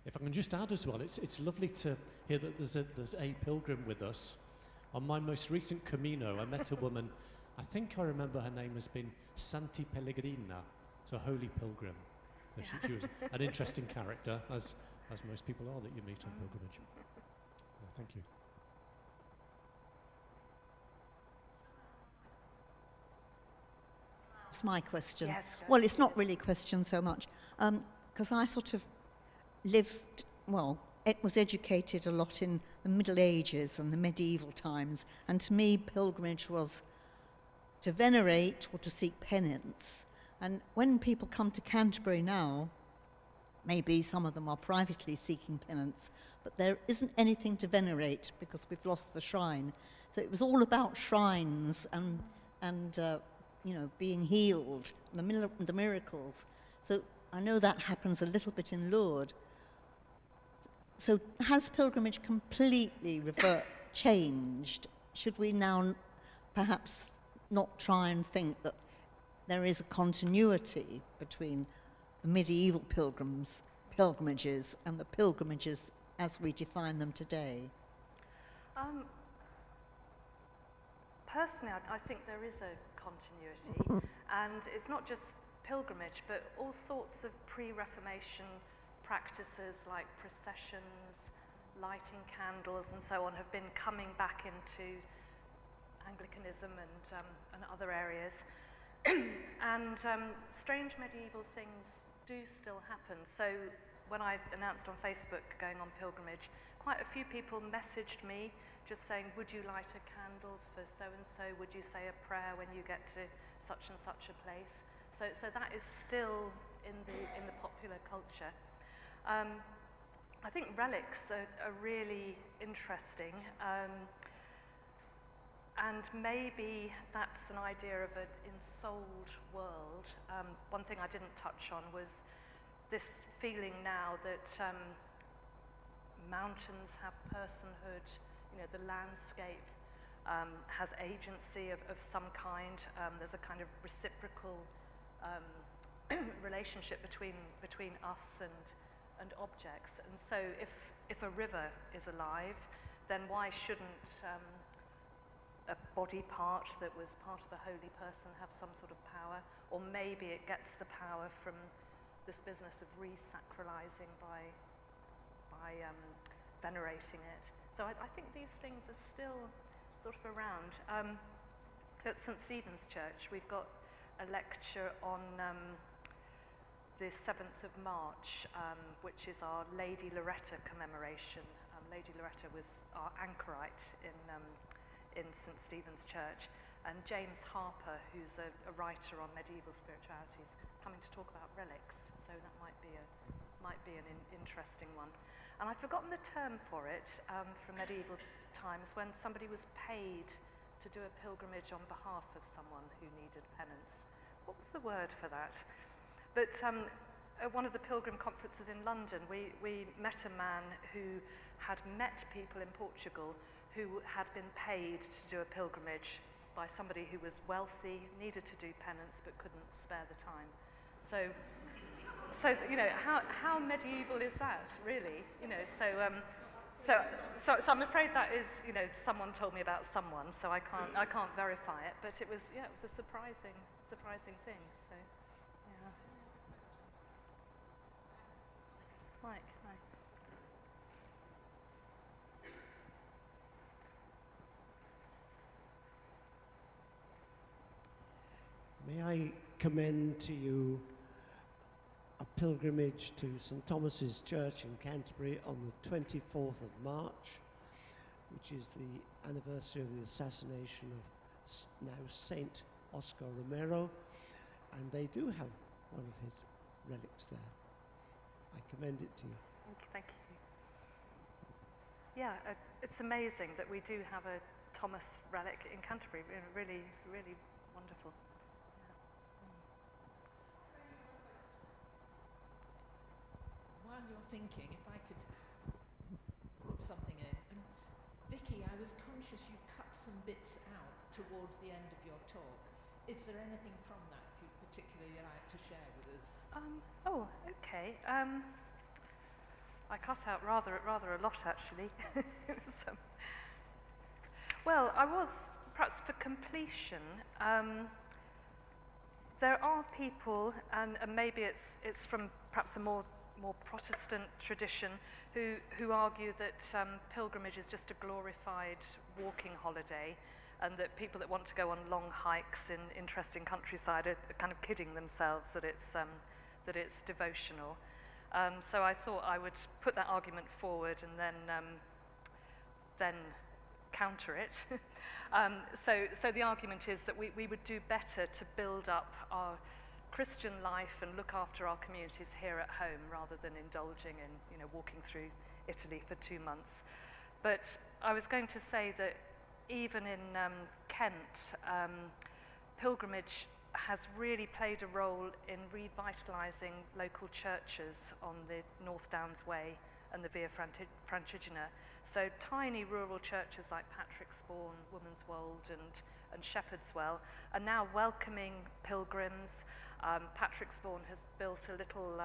If I can just add as well, it's lovely to hear that there's a pilgrim with us. On my most recent Camino, I met a woman, I think I remember her name has been Santi Pellegrina, so Holy Pilgrim. So she was an interesting character, as most people are that you meet on pilgrimage. Yeah, thank you. It's my question. Yes, well, it's not really a question so much, because I sort of lived, it was educated a lot in the Middle Ages and the medieval times, and to me pilgrimage was to venerate or to seek penance. And when people come to Canterbury now, maybe some of them are privately seeking penance, but there isn't anything to venerate because we've lost the shrine. So it was all about shrines and being healed, the miracles. So I know that happens a little bit in Lourdes. So has pilgrimage completely changed? Should we now perhaps not try and think that there is a continuity between the medieval pilgrimages and the pilgrimages as we define them today? Personally, I think there is a continuity, and it's not just pilgrimage, but all sorts of pre-Reformation practices like processions, lighting candles, and so on have been coming back into Anglicanism and other areas. And strange medieval things do still happen. So when I announced on Facebook going on pilgrimage, quite a few people messaged me just saying, would you light a candle for so-and-so? Would you say a prayer when you get to such and such a place? So that is still in the popular culture. I think relics are really interesting. And maybe that's an idea of an ensouled world. One thing I didn't touch on was this feeling now that mountains have personhood, the landscape has agency of some kind. There's a kind of reciprocal relationship between us and objects. And so if a river is alive, then why shouldn't a body part that was part of a holy person have some sort of power? Or maybe it gets the power from this business of re-sacralizing by venerating it. So I think these things are still sort of around. at St. Stephen's Church, we've got a lecture on the 7th of March, which is our Lady Loretta commemoration. Lady Loretta was our anchorite in St. Stephen's Church. And James Harper, who's a writer on medieval spiritualities, coming to talk about relics. So that might be an interesting one. And I've forgotten the term for it from medieval times, when somebody was paid to do a pilgrimage on behalf of someone who needed penance. What was the word for that? But at one of the pilgrim conferences in London, we met a man who had met people in Portugal who had been paid to do a pilgrimage by somebody who was wealthy, needed to do penance, but couldn't spare the time. So you know, how medieval is that, really? You know, so I'm afraid that is, you know, someone told me about someone, so I can't verify it. But it was a surprising thing. So, yeah. Mike, hi. May I commend to you a pilgrimage to St. Thomas's Church in Canterbury on the 24th of March, which is the anniversary of the assassination of now Saint Oscar Romero, and they do have one of his relics there. I commend it to you. Thank you. Yeah, it's amazing that we do have a Thomas relic in Canterbury. Really, really wonderful. While you're thinking, if I could put something in. Vicky, I was conscious you cut some bits out towards the end of your talk. Is there anything from that you'd particularly like to share with us? Oh, okay. I cut out rather a lot, actually. Well, I was, perhaps for completion, there are people, and maybe it's from perhaps a more Protestant tradition, who argue that pilgrimage is just a glorified walking holiday, and that people that want to go on long hikes in interesting countryside are kind of kidding themselves that it's devotional. So I thought I would put that argument forward and then counter it. So the argument is that we would do better to build up our Christian life and look after our communities here at home rather than indulging in, you know, walking through Italy for 2 months. But I was going to say that even in Kent, pilgrimage has really played a role in revitalising local churches on the North Downs Way and the Via Francigena. So tiny rural churches like Patricksbourne, Woman's Wold and Shepherdswell are now welcoming pilgrims. Patricksbourne has built a little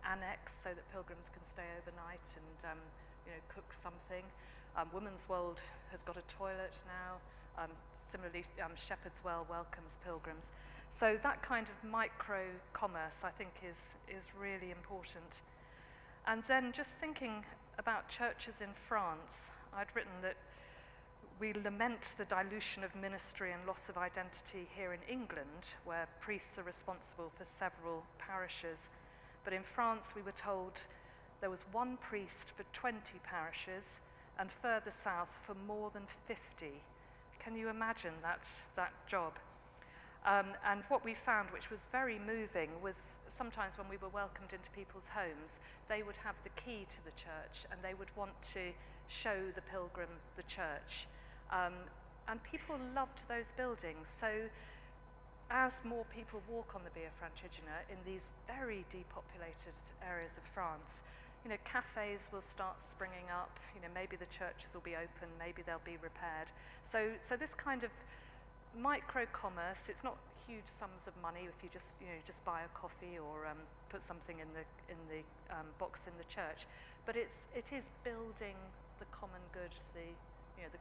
annex so that pilgrims can stay overnight and you know, cook something. Woman's Wold has got a toilet now. Similarly, Shepherdswell welcomes pilgrims. So that kind of micro-commerce, I think, is really important. And then just thinking about churches in France, I'd written that we lament the dilution of ministry and loss of identity here in England, where priests are responsible for several parishes. But in France, we were told there was one priest for 20 parishes, and further south for more than 50. Can you imagine that job? And what we found, which was very moving, was sometimes when we were welcomed into people's homes, they would have the key to the church and they would want to show the pilgrim the church. And people loved those buildings. So as more people walk on the Via Francigena in these very depopulated areas of France, you know, cafes will start springing up, you know, maybe the churches will be open, maybe they'll be repaired. So this kind of micro-commerce, it's not huge sums of money if you just buy a coffee or put something in the box in the church, but it is building the common good, the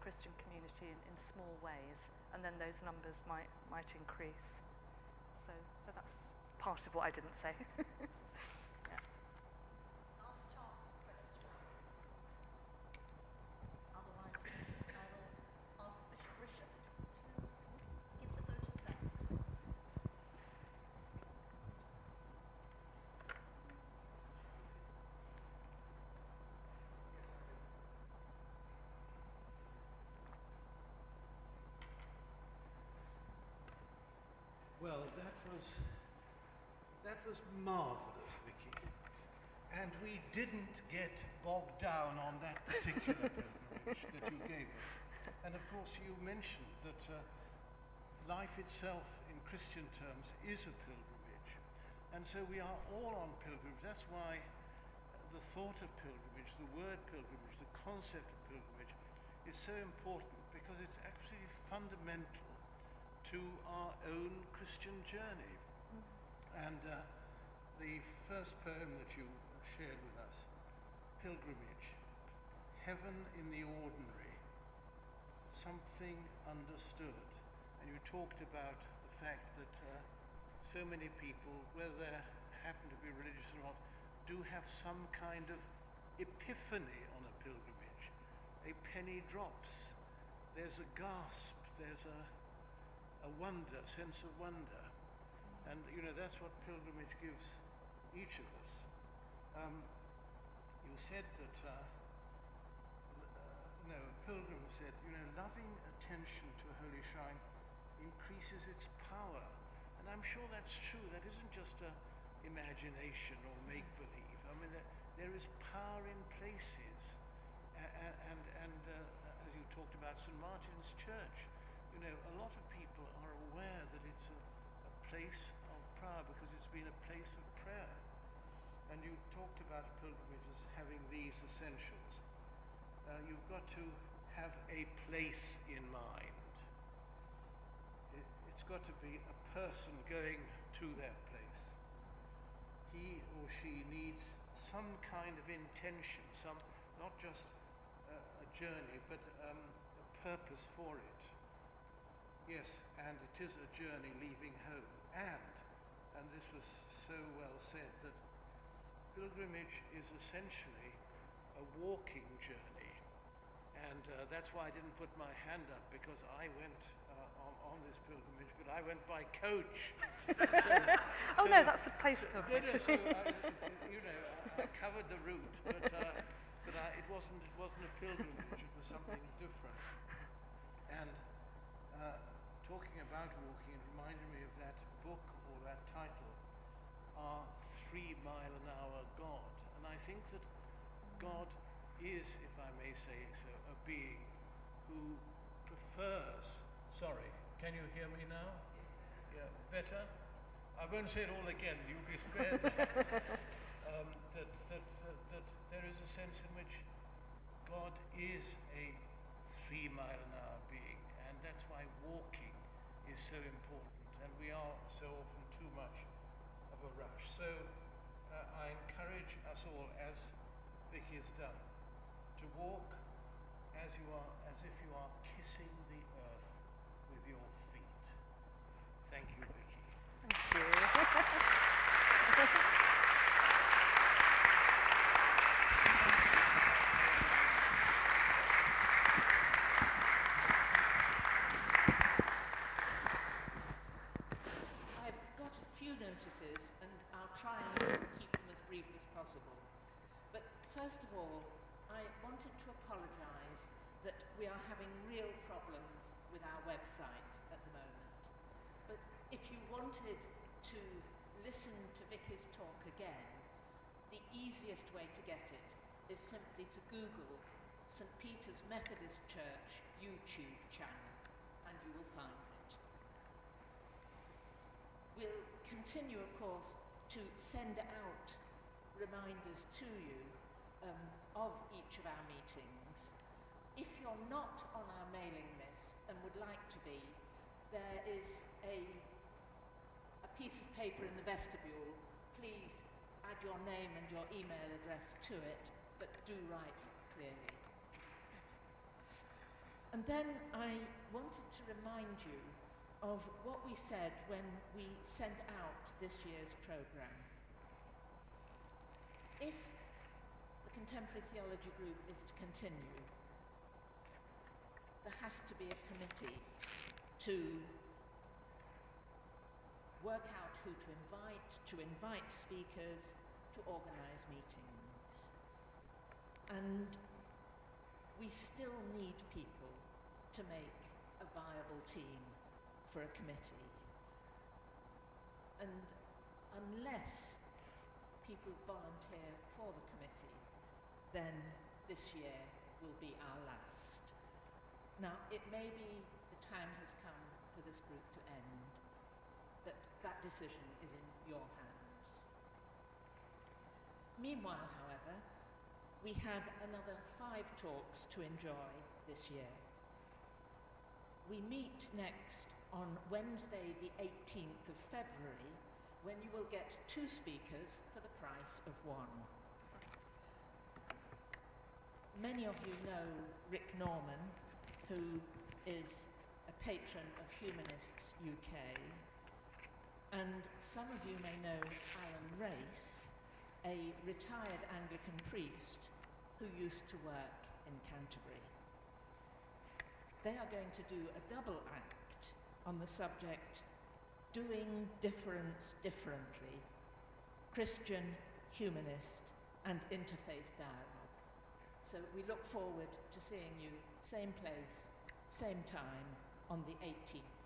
Christian community in small ways, and then those numbers might increase. So that's part of what I didn't say. Yeah. Last chance for questions. Otherwise, I will ask Bishop Richard to give the Well, that was marvellous, Vicky. And we didn't get bogged down on that particular pilgrimage that you gave us. And of course, you mentioned that life itself, in Christian terms, is a pilgrimage. And so we are all on pilgrimage. That's why the thought of pilgrimage, the word pilgrimage, the concept of pilgrimage is so important, because it's actually fundamental to our own Christian journey. And the first poem that you shared with us, Pilgrimage, Heaven in the Ordinary, Something Understood. And you talked about the fact that so many people, whether they happen to be religious or not, do have some kind of epiphany on a pilgrimage. A penny drops, there's a gasp, there's a wonder, sense of wonder. And you know, that's what pilgrimage gives each of us. You said that, a pilgrim said, loving attention to a holy shrine increases its power. And I'm sure that's true. That isn't just imagination or make-believe. I mean, there is power in places. And as you talked about St. Martin's Church, a lot of people are aware that it's a place of prayer because it's been a place of prayer. And you talked about pilgrimages having these essentials. You've got to have a place in mind. It's got to be a person going to that place. He or she needs some kind of intention, not just a journey, but a purpose for it. Yes, and it is a journey leaving home. And this was so well said, that pilgrimage is essentially a walking journey. And that's why I didn't put my hand up, because I went on this pilgrimage, but I went by coach. No, that's a place pilgrimage. I covered the route, but it wasn't a pilgrimage. It was something different. And talking about walking, it reminded me of that book, or that title, Our 3 Mile an Hour God. And I think that God is, if I may say so, a being who prefers. Sorry, can you hear me now? Yeah, better? I won't say it all again, you'll be spared that. That there is a sense in which God is a 3 mile an hour being, and that's why walking is so important, and we are so often too much of a rush. So I encourage us all, as Vicky has done, to walk as if you are kissing the earth with your feet. Thank you, Vicky. Thank you. Notices, and I'll try and keep them as brief as possible. But first of all, I wanted to apologise that we are having real problems with our website at the moment. But if you wanted to listen to Vicky's talk again, the easiest way to get it is simply to Google St. Peter's Methodist Church YouTube channel, and you will find it. We'll continue, of course, to send out reminders to you of each of our meetings. If you're not on our mailing list and would like to be, there is a piece of paper in the vestibule. Please add your name and your email address to it, but do write clearly. And then I wanted to remind you of what we said when we sent out this year's programme. If the Contemporary Theology Group is to continue, there has to be a committee to work out who to invite speakers, to organise meetings. And we still need people to make a viable team for a committee. And unless people volunteer for the committee, then this year will be our last. Now, it may be the time has come for this group to end, but that decision is in your hands. Meanwhile, however, we have another 5 talks to enjoy this year. We meet next on Wednesday the 18th of February, when you will get 2 speakers for the price of 1. Many of you know Rick Norman, who is a patron of Humanists UK, and some of you may know Alan Race, a retired Anglican priest who used to work in Canterbury. They are going to do a double act on the subject, Doing Difference Differently, Christian, Humanist and Interfaith Dialogue. So we look forward to seeing you same place, same time on the 18th.